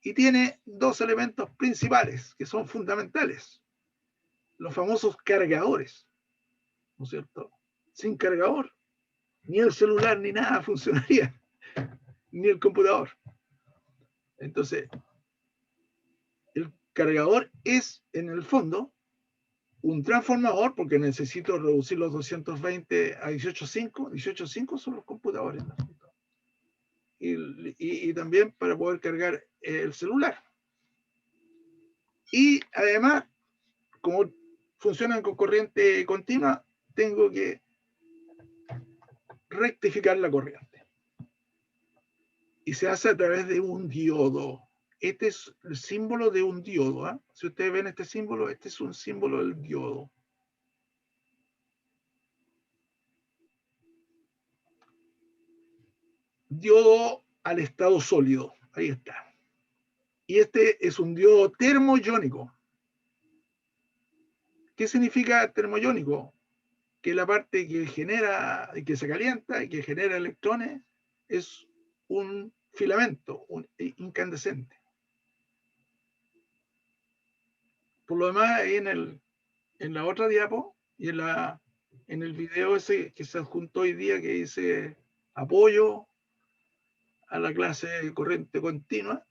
Y tiene dos elementos principales que son fundamentales. Los famosos cargadores. ¿no es cierto? Sin cargador. Ni el celular ni nada funcionaría, ni el computador. Entonces, el cargador es, en el fondo, un transformador, porque necesito reducir los 220 a 18.5. 18.5 son los computadores, ¿no? Y también para poder cargar el celular. Y además, como funcionan con corriente continua, tengo que rectificar la corriente. Y se hace a través de un diodo. Este es el símbolo de un diodo, ¿eh? Si ustedes ven este símbolo, este es un símbolo del diodo. Diodo al estado sólido. Ahí está. Y este es un diodo termoiónico. ¿Qué significa termoiónico? Que la parte que genera, que se calienta y que genera electrones es un filamento, un incandescente. Por lo demás, ahí en la otra diapo y en el video ese que se adjuntó hoy día, que dice apoyo a la clase de corriente continua,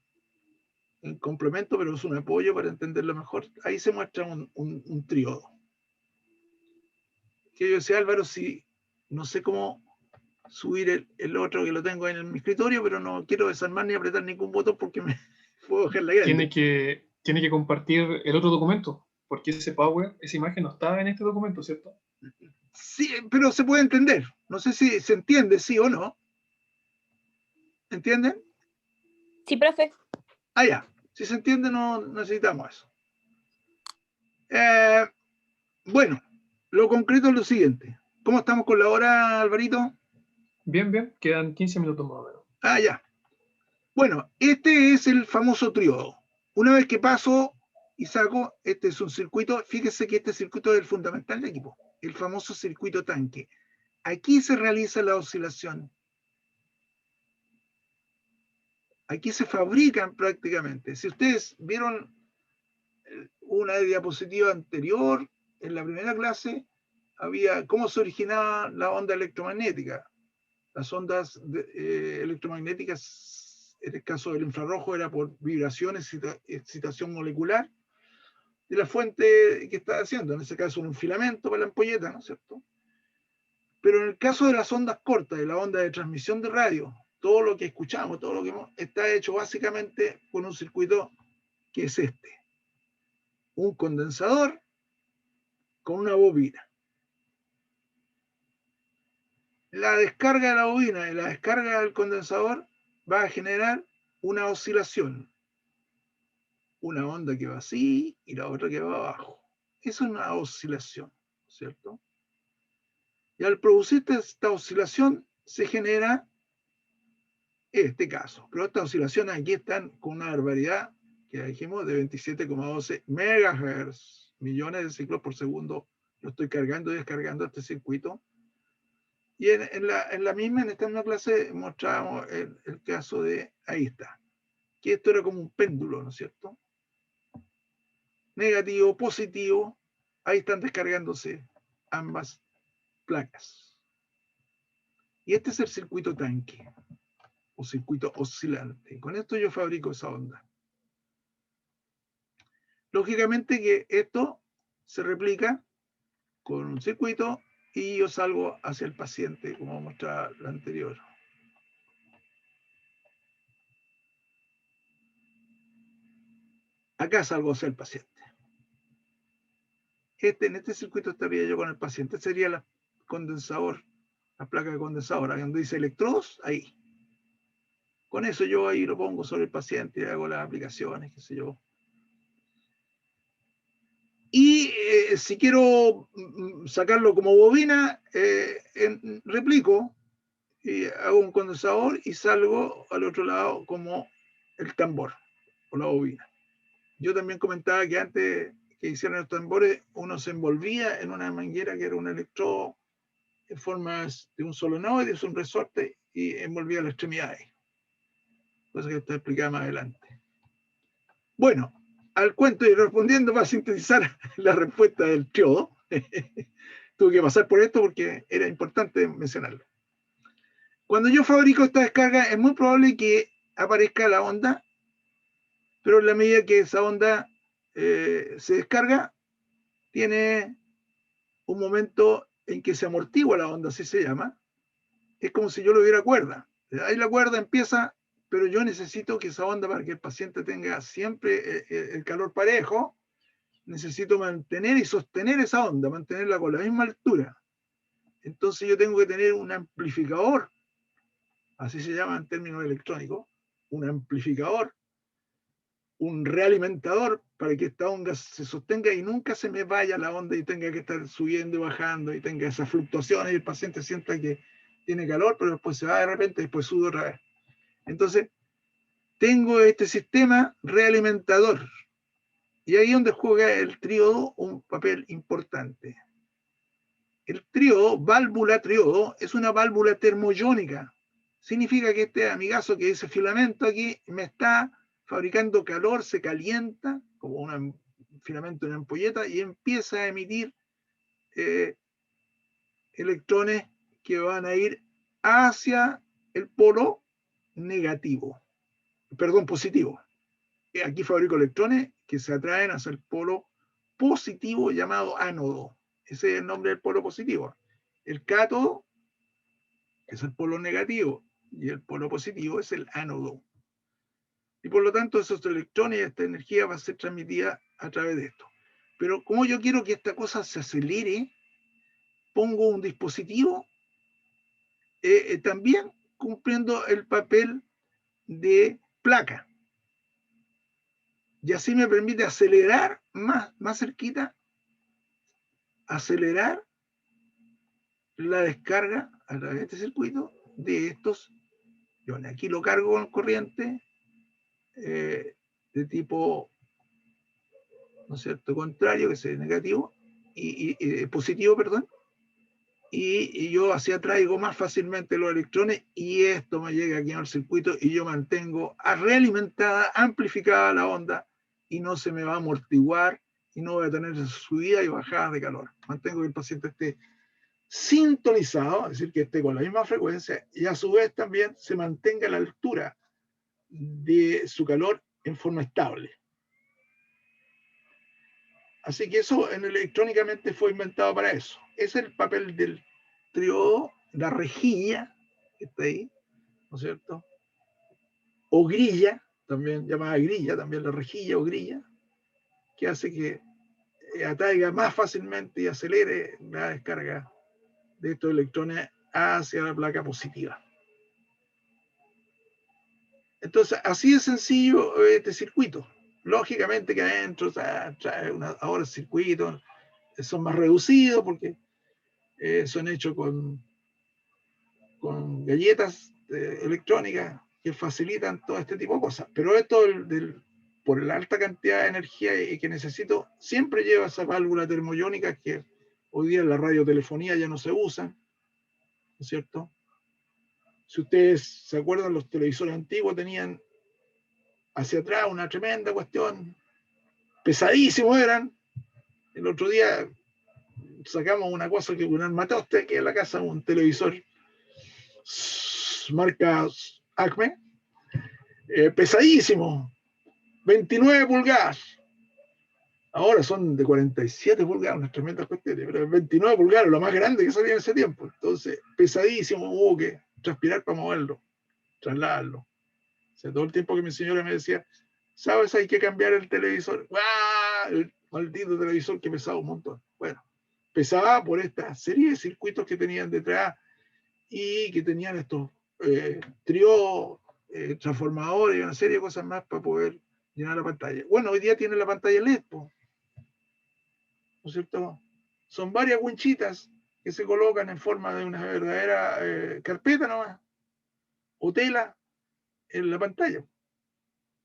en complemento, pero es un apoyo para entenderlo mejor, ahí se muestra un triodo. Que yo decía, Álvaro, si no sé cómo subir el otro, que lo tengo en mi escritorio, pero no quiero desarmar ni apretar ningún botón porque me puedo dejar la grande. Tiene que compartir el otro documento, porque ese Power, esa imagen no está en este documento, ¿cierto? Sí, pero se puede entender. No sé si se entiende, sí o no. ¿Entienden? Sí, profe. Ah, ya. Si se entiende, no necesitamos eso. Bueno, lo concreto es lo siguiente. ¿Cómo estamos con la hora, Alvarito? Bien, bien. Quedan 15 minutos más o menos. Ah, ya. Bueno, este es el famoso triodo. Una vez que paso y saco, este es un circuito. Fíjese que este circuito es el fundamental del equipo. El famoso circuito tanque. Aquí se realiza la oscilación. Aquí se fabrican prácticamente. Si ustedes vieron una diapositiva anterior, en la primera clase, había cómo se originaba la onda electromagnética. Las ondas electromagnéticas, en el caso del infrarrojo, era por vibraciones, excitación molecular de la fuente que está haciendo, en ese caso un filamento para la ampolleta, ¿no es cierto? Pero en el caso de las ondas cortas, de la onda de transmisión de radio, todo lo que escuchamos, todo lo que está hecho básicamente con un circuito que es este. Un condensador con una bobina. La descarga de la bobina y la descarga del condensador va a generar una oscilación. Una onda que va así y la otra que va abajo. Eso es una oscilación, ¿cierto? Y al producirse esta oscilación se genera este caso. Pero estas oscilaciones aquí están con una barbaridad, que dijimos, de 27,12 megahertz, millones de ciclos por segundo. Lo estoy cargando y descargando este circuito. Y en la misma, en esta misma clase, mostrábamos el caso de, ahí está, que esto era como un péndulo, ¿no es cierto? Negativo, positivo, ahí están descargándose ambas placas. Y este es el circuito tanque, o circuito oscilante. Con esto yo fabrico esa onda. Lógicamente que esto se replica con un circuito y yo salgo hacia el paciente, como mostraba la anterior. Acá salgo hacia el paciente. En este circuito estaría yo con el paciente. Este sería el condensador, la placa de condensador. Ahí donde dice electrodos, ahí. Con eso yo ahí lo pongo sobre el paciente, hago las aplicaciones, qué sé yo. Y si quiero sacarlo como bobina, replico y hago un condensador y salgo al otro lado como el tambor o la bobina. Yo también comentaba que antes que hicieran los tambores, uno se envolvía en una manguera que era un electrodo en forma de un solenoide, es un resorte, y envolvía las extremidades. Cosa que está explicada más adelante. Bueno, al cuento y respondiendo para sintetizar la respuesta del triodo. tuve que pasar por esto porque era importante mencionarlo. Cuando yo fabrico esta descarga, es muy probable que aparezca la onda, pero en la medida que esa onda se descarga, tiene un momento en que se amortigua la onda, así se llama. Es como si yo le hubiera cuerda. Ahí la cuerda empieza, pero yo necesito que esa onda, para que el paciente tenga siempre el calor parejo, necesito mantener y sostener esa onda, mantenerla con la misma altura. Entonces yo tengo que tener un amplificador, así se llama en términos electrónicos, un amplificador, un realimentador, para que esta onda se sostenga y nunca se me vaya la onda y tenga que estar subiendo y bajando y tenga esas fluctuaciones y el paciente sienta que tiene calor, pero después se va de repente, después sube otra vez. Entonces, tengo este sistema realimentador. Y ahí es donde juega el triodo un papel importante. El triodo, válvula triodo, es una válvula termoiónica. Significa que este amigazo que dice filamento aquí me está fabricando calor, se calienta como un filamento en una ampolleta y empieza a emitir electrones que van a ir hacia el polo negativo, perdón, positivo. Aquí fabrico electrones que se atraen hacia el polo positivo llamado ánodo. Ese es el nombre del polo positivo. El cátodo es el polo negativo y el polo positivo es el ánodo. Y por lo tanto esos electrones y esta energía va a ser transmitida a través de esto. Pero como yo quiero que esta cosa se acelere, pongo un dispositivo también cumpliendo el papel de placa. Y así me permite acelerar más cerquita, acelerar la descarga a través de este circuito de estos iones. Aquí lo cargo con corriente de tipo, ¿no es cierto?, contrario, que es negativo, y positivo, perdón, y yo así atraigo más fácilmente los electrones y esto me llega aquí al circuito y yo mantengo realimentada, amplificada la onda y no se me va a amortiguar y no voy a tener subida y bajada de calor. Mantengo que el paciente esté sintonizado, es decir, que esté con la misma frecuencia y a su vez también se mantenga la altura de su calor en forma estable. Así que eso electrónicamente fue inventado para eso. Es el papel del triodo, la rejilla, que está ahí, ¿no es cierto? O grilla, también llamada grilla, también la rejilla o grilla, que hace que atraiga más fácilmente y acelere la descarga de estos electrones hacia la placa positiva. Entonces, así de sencillo este circuito. Lógicamente que adentro trae ahora circuitos son más reducidos porque son hechos con galletas electrónicas que facilitan todo este tipo de cosas. Pero esto por la alta cantidad de energía que necesito, siempre lleva esa válvula termoiónica que hoy día en la radiotelefonía ya no se usan, ¿no es cierto? Si ustedes se acuerdan, los televisores antiguos tenían hacia atrás una tremenda cuestión, pesadísimos eran. El otro día sacamos una cosa que un armatoste que en la casa, un televisor marca Acme, pesadísimo, 29 pulgadas. Ahora son de 47 pulgadas, unas tremendas cuestiones, pero 29 pulgadas, lo más grande que salía en ese tiempo. Entonces, pesadísimo, hubo que transpirar para moverlo, trasladarlo. O sea, todo el tiempo que mi señora me decía, ¿sabes? Hay que cambiar el televisor. ¡Ah! El maldito televisor que pesaba un montón. Bueno, pesaba por esta serie de circuitos que tenían detrás y que tenían estos triodos, transformadores y una serie de cosas más para poder llenar la pantalla. Bueno, hoy día tiene la pantalla LED, ¿no es cierto? Son varias winchitas que se colocan en forma de una verdadera carpeta nomás, o tela en la pantalla.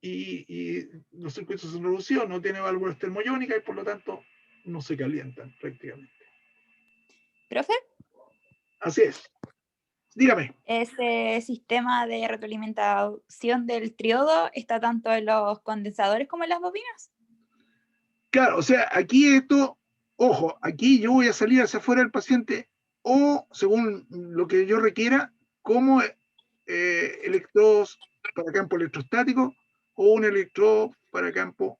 Y los circuitos son reducidos, no tiene válvulas termoiónicas y por lo tanto no se calientan prácticamente. ¿Profe? Así es. Dígame. Ese sistema de retroalimentación del triodo está tanto en los condensadores como en las bobinas. Claro, o sea, aquí esto Ojo, aquí yo voy a salir hacia afuera del paciente o, según lo que yo requiera, como electrodos para campo electrostático o un electrodo para campo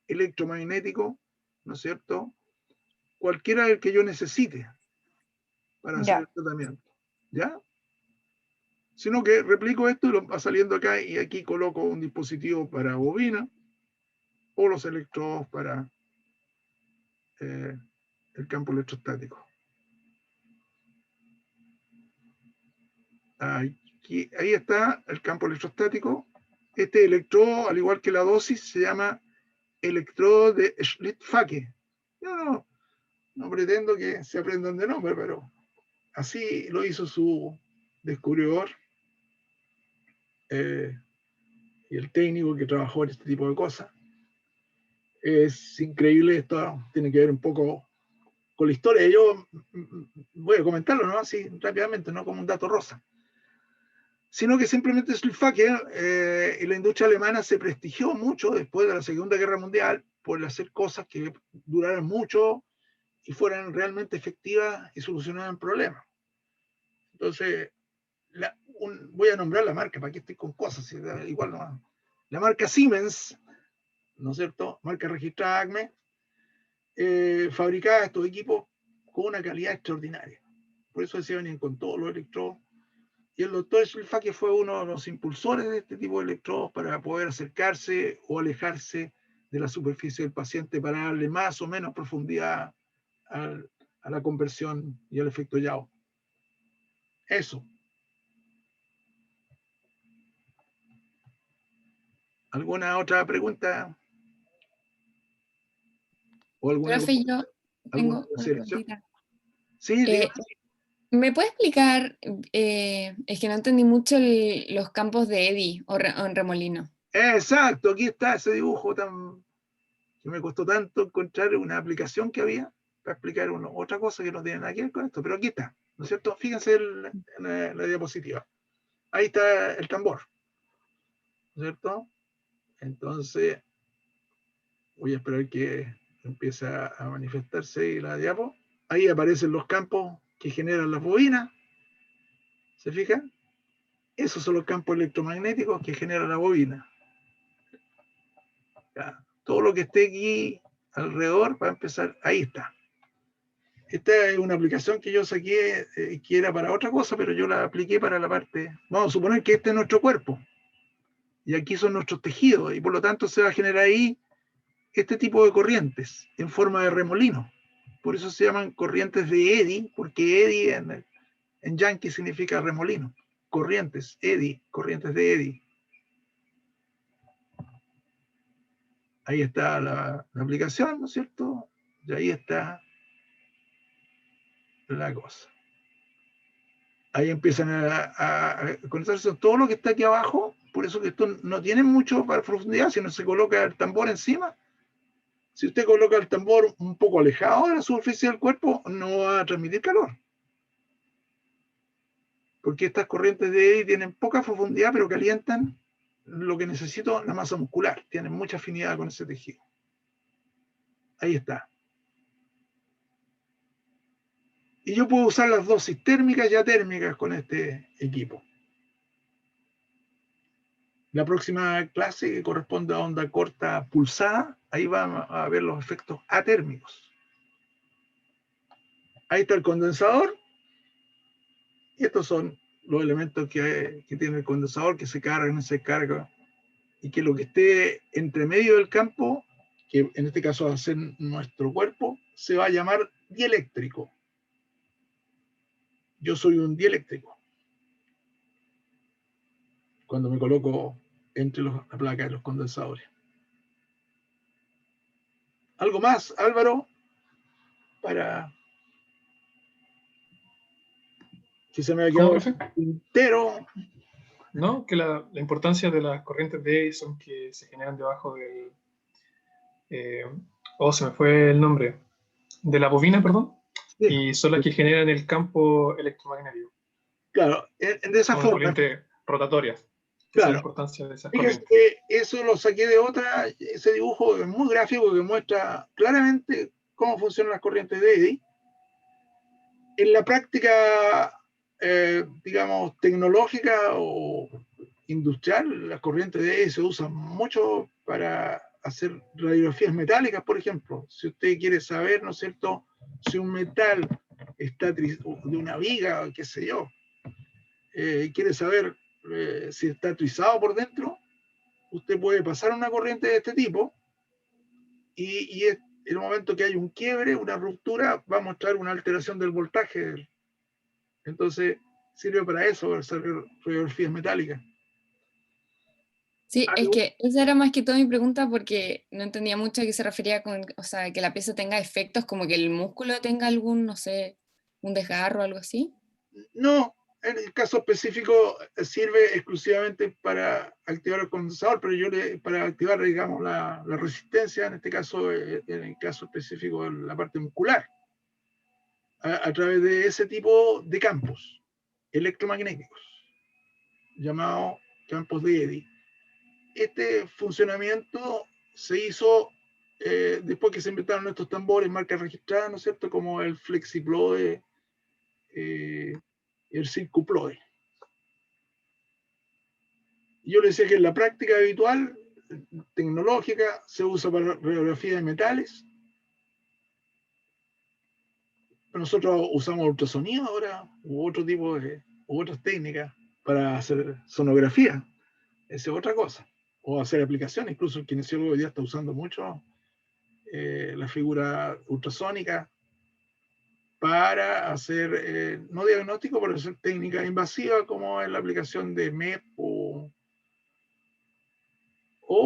electromagnético, ¿no es cierto? Cualquiera del que yo necesite para hacer el tratamiento, ¿ya? Sino que replico esto y lo va saliendo acá y aquí coloco un dispositivo para bobina o los electrodos para el campo electrostático. Ahí está el campo electrostático. Este electrodo, al igual que la dosis, se llama electrodo de Schlitt-Fake. Yo no pretendo que se aprendan de nombre, pero así lo hizo su descubridor y el técnico que trabajó en este tipo de cosas. Es increíble, esto tiene que ver un poco con la historia. Yo voy a comentarlo, ¿no? Así rápidamente, no como un dato rosa. Sino que simplemente Schlitt-Fake y la industria alemana se prestigió mucho después de la Segunda Guerra Mundial por hacer cosas que duraran mucho y fueran realmente efectivas y solucionaran problemas. Entonces, voy a nombrar la marca para que esté con cosas, igual no. La marca Siemens, ¿no es cierto? Marca registrada ACME, fabricaba estos equipos con una calidad extraordinaria. Por eso se venían con todos los electrodos. Y el doctor Schlitt-Fake fue uno de los impulsores de este tipo de electrodos para poder acercarse o alejarse de la superficie del paciente para darle más o menos profundidad a la conversión y al efecto Yao. Eso. ¿Alguna otra pregunta? ¿O alguna? Profe, yo tengo una preguntita. Sí, ¿me puede explicar? Es que no entendí mucho los campos de eddy o en remolino. Exacto, aquí está ese dibujo que me costó tanto encontrar una aplicación que había para explicar otra cosa que no tiene nada que ver con esto, pero aquí está, ¿no es cierto? Fíjense en la diapositiva. Ahí está el tambor, ¿no es cierto? Entonces, voy a esperar que empiece a manifestarse la diapo. Ahí aparecen los campos que generan las bobinas. ¿Se fijan? Esos son los campos electromagnéticos que genera la bobina. Ya. Todo lo que esté aquí alrededor va a empezar, ahí está. Esta es una aplicación que yo saqué que era para otra cosa, pero yo la apliqué para la parte, vamos a suponer que este es nuestro cuerpo y aquí son nuestros tejidos y por lo tanto se va a generar ahí este tipo de corrientes en forma de remolino. Por eso se llaman corrientes de eddy, porque eddy en yankee significa remolino. Corrientes, eddy, corrientes de eddy. Ahí está la aplicación, ¿no es cierto? Y ahí está la cosa. Ahí empiezan a conectarse todo lo que está aquí abajo, por eso que esto no tiene mucho para profundidad, si no se coloca el tambor encima. Si usted coloca el tambor un poco alejado de la superficie del cuerpo, no va a transmitir calor. Porque estas corrientes de eddy tienen poca profundidad, pero calientan lo que necesito, la masa muscular. Tienen mucha afinidad con ese tejido. Ahí está. Y yo puedo usar las dosis térmicas y atérmicas con este equipo. La próxima clase, que corresponde a onda corta pulsada, ahí vamos a ver los efectos atérmicos. Ahí está el condensador. Y estos son los elementos que tiene el condensador, que se cargan, se cargan. Y que lo que esté entre medio del campo, que en este caso va a ser nuestro cuerpo, se va a llamar dieléctrico. Yo soy un dieléctrico cuando me coloco entre la placa de los condensadores. ¿Algo más, Álvaro? Para si se me ha quedado entero. No, que la importancia de las corrientes de Edison que se generan debajo del... se me fue el nombre. De la bobina, perdón. Sí. Y son las que generan el campo electromagnético. Claro, de esa forma. Corrientes rotatorias. Claro. La importancia de esas corrientes. Que eso lo saqué de ese dibujo es muy gráfico que muestra claramente cómo funcionan las corrientes de Eddy. En la práctica, digamos, tecnológica o industrial, las corrientes de Eddy se usan mucho para hacer radiografías metálicas, por ejemplo. Si usted quiere saber, ¿no es cierto?, si un metal está de una viga, qué sé yo, quiere saber si está trizado por dentro, usted puede pasar una corriente de este tipo y en el momento que hay un quiebre, una ruptura, va a mostrar una alteración del voltaje. Entonces, sirve para eso, para hacer radiografías metálicas. Sí, es que esa era más que todo mi pregunta porque no entendía mucho a qué se refería con, o sea, que la pieza tenga efectos, como que el músculo tenga algún, no sé, un desgarro o algo así. No, en el caso específico sirve exclusivamente para activar el condensador, pero para activar, digamos, la resistencia, en este caso, en el caso específico, la parte muscular, a través de ese tipo de campos electromagnéticos, llamados campos de Eddy. Este funcionamiento se hizo después que se inventaron estos tambores, marcas registradas, ¿no es cierto?, como el Flexiploe, el Circuploe. Yo le decía que en la práctica habitual, tecnológica, se usa para radiografía de metales. Nosotros usamos ultrasonido ahora, u otro tipo u otras técnicas para hacer sonografía. Esa es otra cosa. O hacer aplicaciones, incluso el kinesiólogo hoy día está usando mucho la figura ultrasónica para hacer, no diagnóstico, pero hacer técnicas invasivas como en la aplicación de MEP o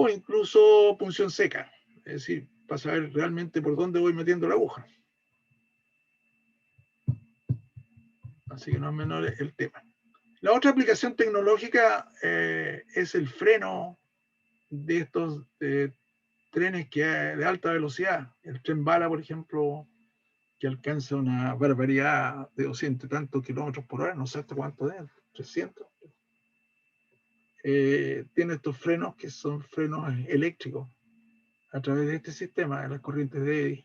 incluso punción seca, es decir, para saber realmente por dónde voy metiendo la aguja. Así que no es menor el tema. La otra aplicación tecnológica es el freno de estos trenes de alta velocidad. El tren bala, por ejemplo, que alcanza una barbaridad de 200 y tantos kilómetros por hora, no sé hasta cuánto es, 300. Tiene estos frenos que son frenos eléctricos a través de este sistema de las corrientes de Eddy.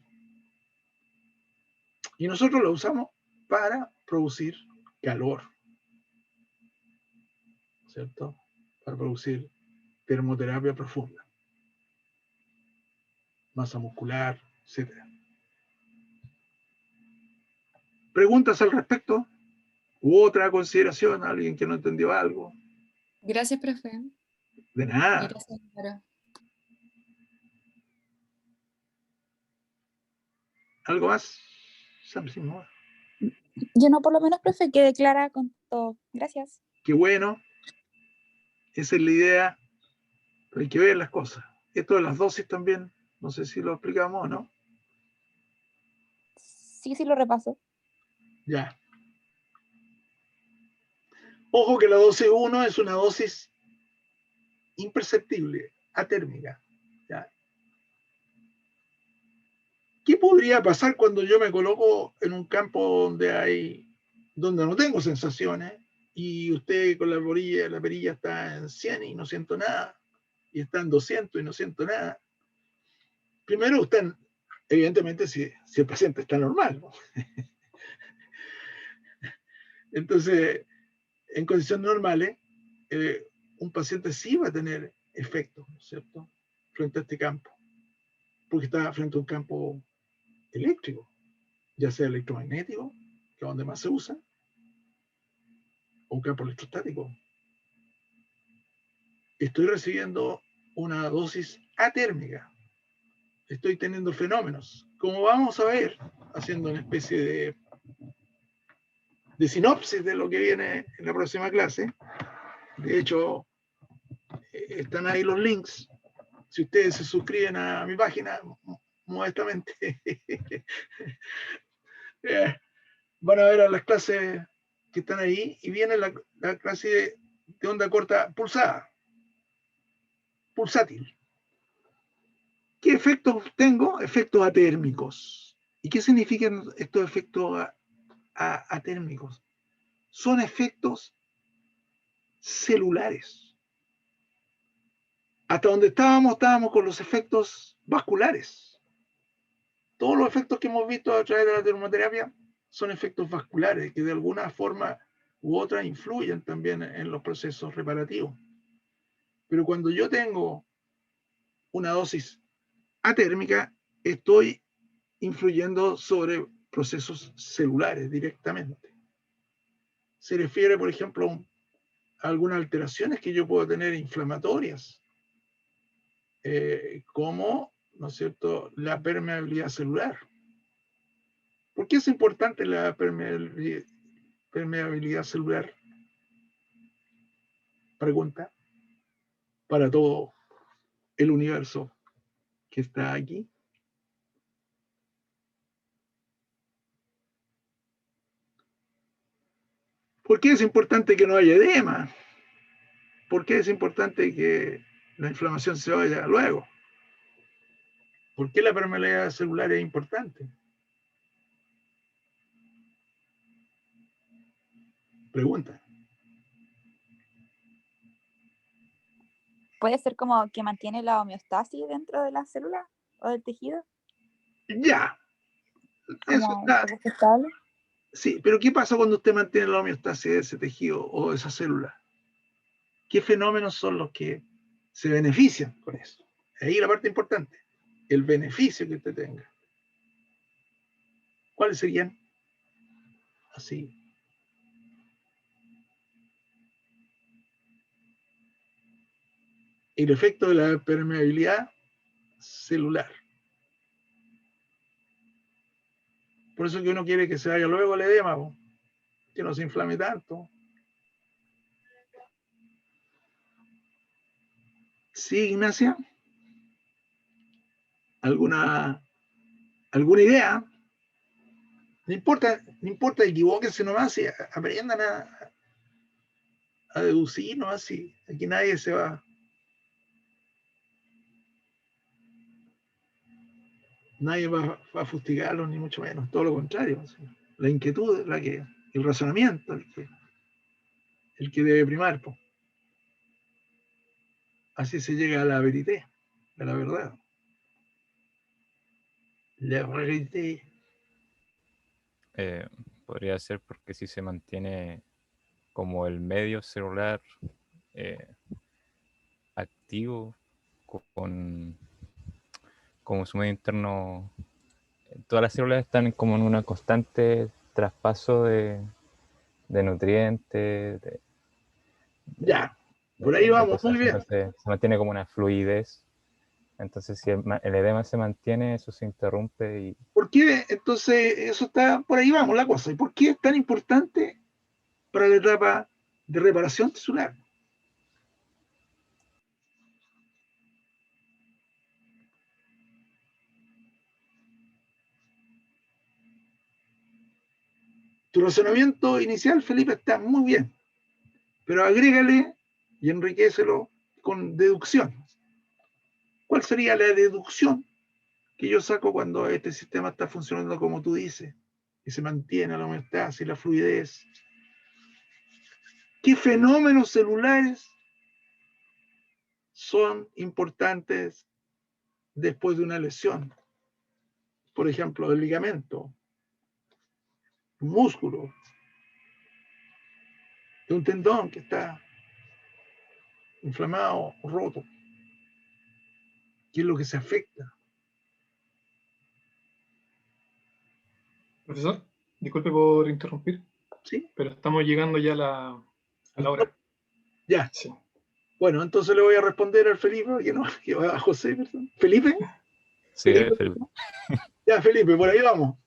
Y nosotros lo usamos para producir calor, ¿cierto? Para producir termoterapia profunda, masa muscular, etc. ¿Preguntas al respecto? ¿U otra consideración? ¿Alguien que no entendió algo? Gracias, profe. De nada. Gracias, Álvaro. ¿Algo más? Yo no, por lo menos, profe, quedé clara con todo. Gracias. Qué bueno. Esa es la idea. Pero hay que ver las cosas. Esto de las dosis también, no sé si lo explicamos o no. Sí, lo repaso. Ya. Ojo que la dosis 1 es una dosis imperceptible, atérmica. ¿Ya? ¿Qué podría pasar cuando yo me coloco en un campo donde no tengo sensaciones y usted con la perilla está en 100 y no siento nada, y está en 200 y no siento nada? Primero, usted, evidentemente, si el paciente está normal, ¿no? Entonces, en condiciones normales, un paciente sí va a tener efectos, ¿no es cierto?, frente a este campo, porque está frente a un campo eléctrico, ya sea electromagnético, que es donde más se usa, o un campo electrostático. Estoy recibiendo una dosis atérmica, estoy teniendo fenómenos, como vamos a ver, haciendo una especie de sinopsis de lo que viene en la próxima clase. De hecho, están ahí los links. Si ustedes se suscriben a mi página, modestamente, van a ver a las clases que están ahí, y viene la clase de onda corta pulsada, pulsátil. ¿Qué efectos tengo? Efectos atérmicos. ¿Y qué significan estos efectos atérmicos? Son efectos celulares. Hasta donde estábamos con los efectos vasculares. Todos los efectos que hemos visto a través de la termoterapia son efectos vasculares que de alguna forma u otra influyen también en los procesos reparativos. Pero cuando yo tengo una dosis atérmica, estoy influyendo sobre procesos celulares directamente. Se refiere, por ejemplo, a algunas alteraciones que yo puedo tener inflamatorias, como, ¿no es cierto?, la permeabilidad celular. ¿Por qué es importante la permeabilidad celular? Pregunta para todo el universo que está aquí. ¿Por qué es importante que no haya edema? ¿Por qué es importante que la inflamación se vaya luego? ¿Por qué la permeabilidad celular es importante? Pregunta. ¿Puede ser como que mantiene la homeostasis dentro de la célula o del tejido? Ya. Eso está. Estable. Sí, pero ¿qué pasa cuando usted mantiene la homeostasis de ese tejido o de esa célula? ¿Qué fenómenos son los que se benefician con eso? Ahí la parte importante, el beneficio que usted tenga. ¿Cuáles serían? Así. El efecto de la permeabilidad celular. Por eso que uno quiere que se vaya luego el edema, que no se inflame tanto. ¿Sí, Ignacia? ¿Alguna idea? No importa, equivóquense nomás y aprendan a deducir nomás, y aquí nadie se va. Nadie va a fustigarlos, ni mucho menos, todo lo contrario. ¿Sí? La inquietud es el razonamiento, el que debe primar. Po. Así se llega a la verité, a la verdad. La verité. Podría ser porque si se mantiene como el medio celular activo como su medio interno, todas las células están como en una constante traspaso de nutrientes. Ya, por ahí vamos, cosas, muy bien. Entonces se mantiene como una fluidez. Entonces si el edema se mantiene, eso se interrumpe. Y... ¿Por qué? Entonces, eso está, por ahí vamos la cosa. ¿Y por qué es tan importante para la etapa de reparación celular? Tu razonamiento inicial, Felipe, está muy bien, pero agrégale y enriquecelo con deducción. ¿Cuál sería la deducción que yo saco cuando este sistema está funcionando como tú dices y se mantiene la homeostasis y la fluidez? ¿Qué fenómenos celulares son importantes después de una lesión? Por ejemplo, del ligamento, un músculo, de un tendón que está inflamado o roto. ¿Qué es lo que se afecta? Profesor, disculpe por interrumpir. ¿Sí? Pero estamos llegando ya a la hora. Ya. Sí. Bueno, entonces le voy a responder al Felipe, que a José, perdón. ¿Felipe? Sí, Felipe. Ya, Felipe, por ahí vamos.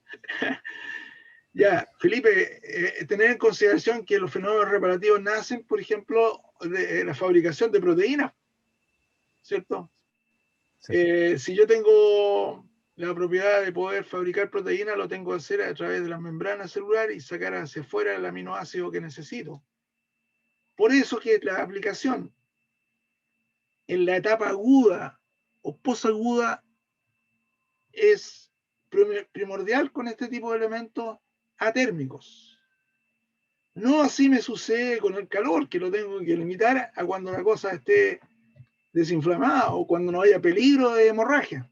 Ya, Felipe, tener en consideración que los fenómenos reparativos nacen, por ejemplo, de la fabricación de proteínas, ¿cierto? Sí. Si yo tengo la propiedad de poder fabricar proteínas, lo tengo que hacer a través de las membranas celulares y sacar hacia afuera el aminoácido que necesito. Por eso que la aplicación en la etapa aguda o posaguda es primordial con este tipo de elementos atérmicos. No así me sucede con el calor, que lo tengo que limitar a cuando la cosa esté desinflamada o cuando no haya peligro de hemorragia.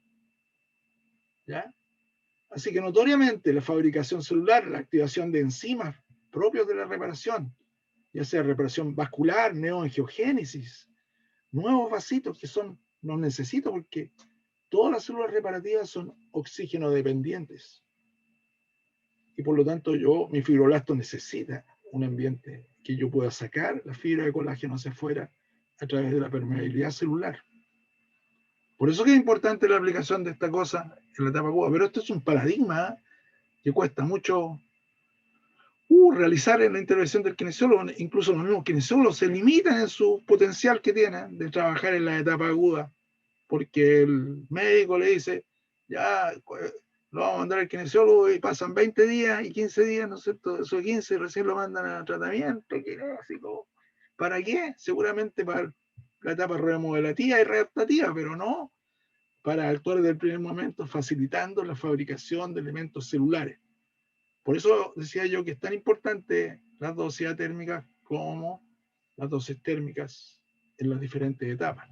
¿Ya? Así que notoriamente la fabricación celular, la activación de enzimas propios de la reparación, ya sea reparación vascular, neoangiogénesis, nuevos vasitos que no necesito porque todas las células reparativas son oxígeno dependientes. Y por lo tanto mi fibroblasto necesita un ambiente que yo pueda sacar la fibra de colágeno hacia afuera a través de la permeabilidad celular. Por eso que es importante la aplicación de esta cosa en la etapa aguda. Pero esto es un paradigma que cuesta mucho realizar en la intervención del kinesiólogo. Incluso los mismos kinesiólogos se limitan en su potencial que tienen de trabajar en la etapa aguda, porque el médico le dice, ya, lo vamos a mandar al kinesiólogo y pasan 20 días y 15 días, ¿no es cierto? Esos 15 recién lo mandan a tratamiento kinésico. ¿Para qué? Seguramente para la etapa remodelativa y readaptativa, pero no para actuar desde el primer momento facilitando la fabricación de elementos celulares. Por eso decía yo que es tan importante las dosis térmicas como las dosis térmicas en las diferentes etapas.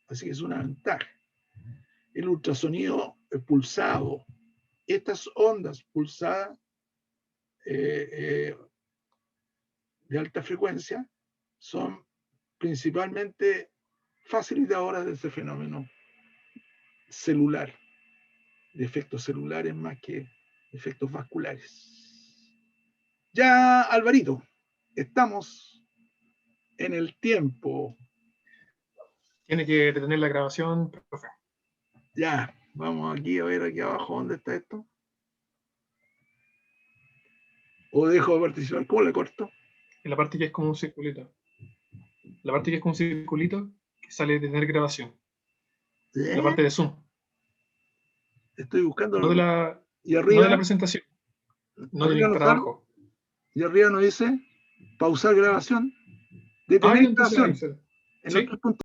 Así que es una ventaja. El ultrasonido pulsado, estas ondas pulsadas de alta frecuencia son principalmente facilitadoras de ese fenómeno celular, de efectos celulares más que efectos vasculares. Ya, Alvarito, estamos en el tiempo. Tiene que detener la grabación, profe. Ya, vamos aquí a ver aquí abajo dónde está esto. ¿O dejo de participar? ¿Cómo le corto? En la parte que es como un circulito. La parte que es como un circulito que sale de tener grabación. La parte de Zoom. Estoy buscando. No de la, y arriba, no de la presentación. No tiene que estar abajo. Y arriba nos dice pausar grabación. Detener grabación. En los 3 puntos.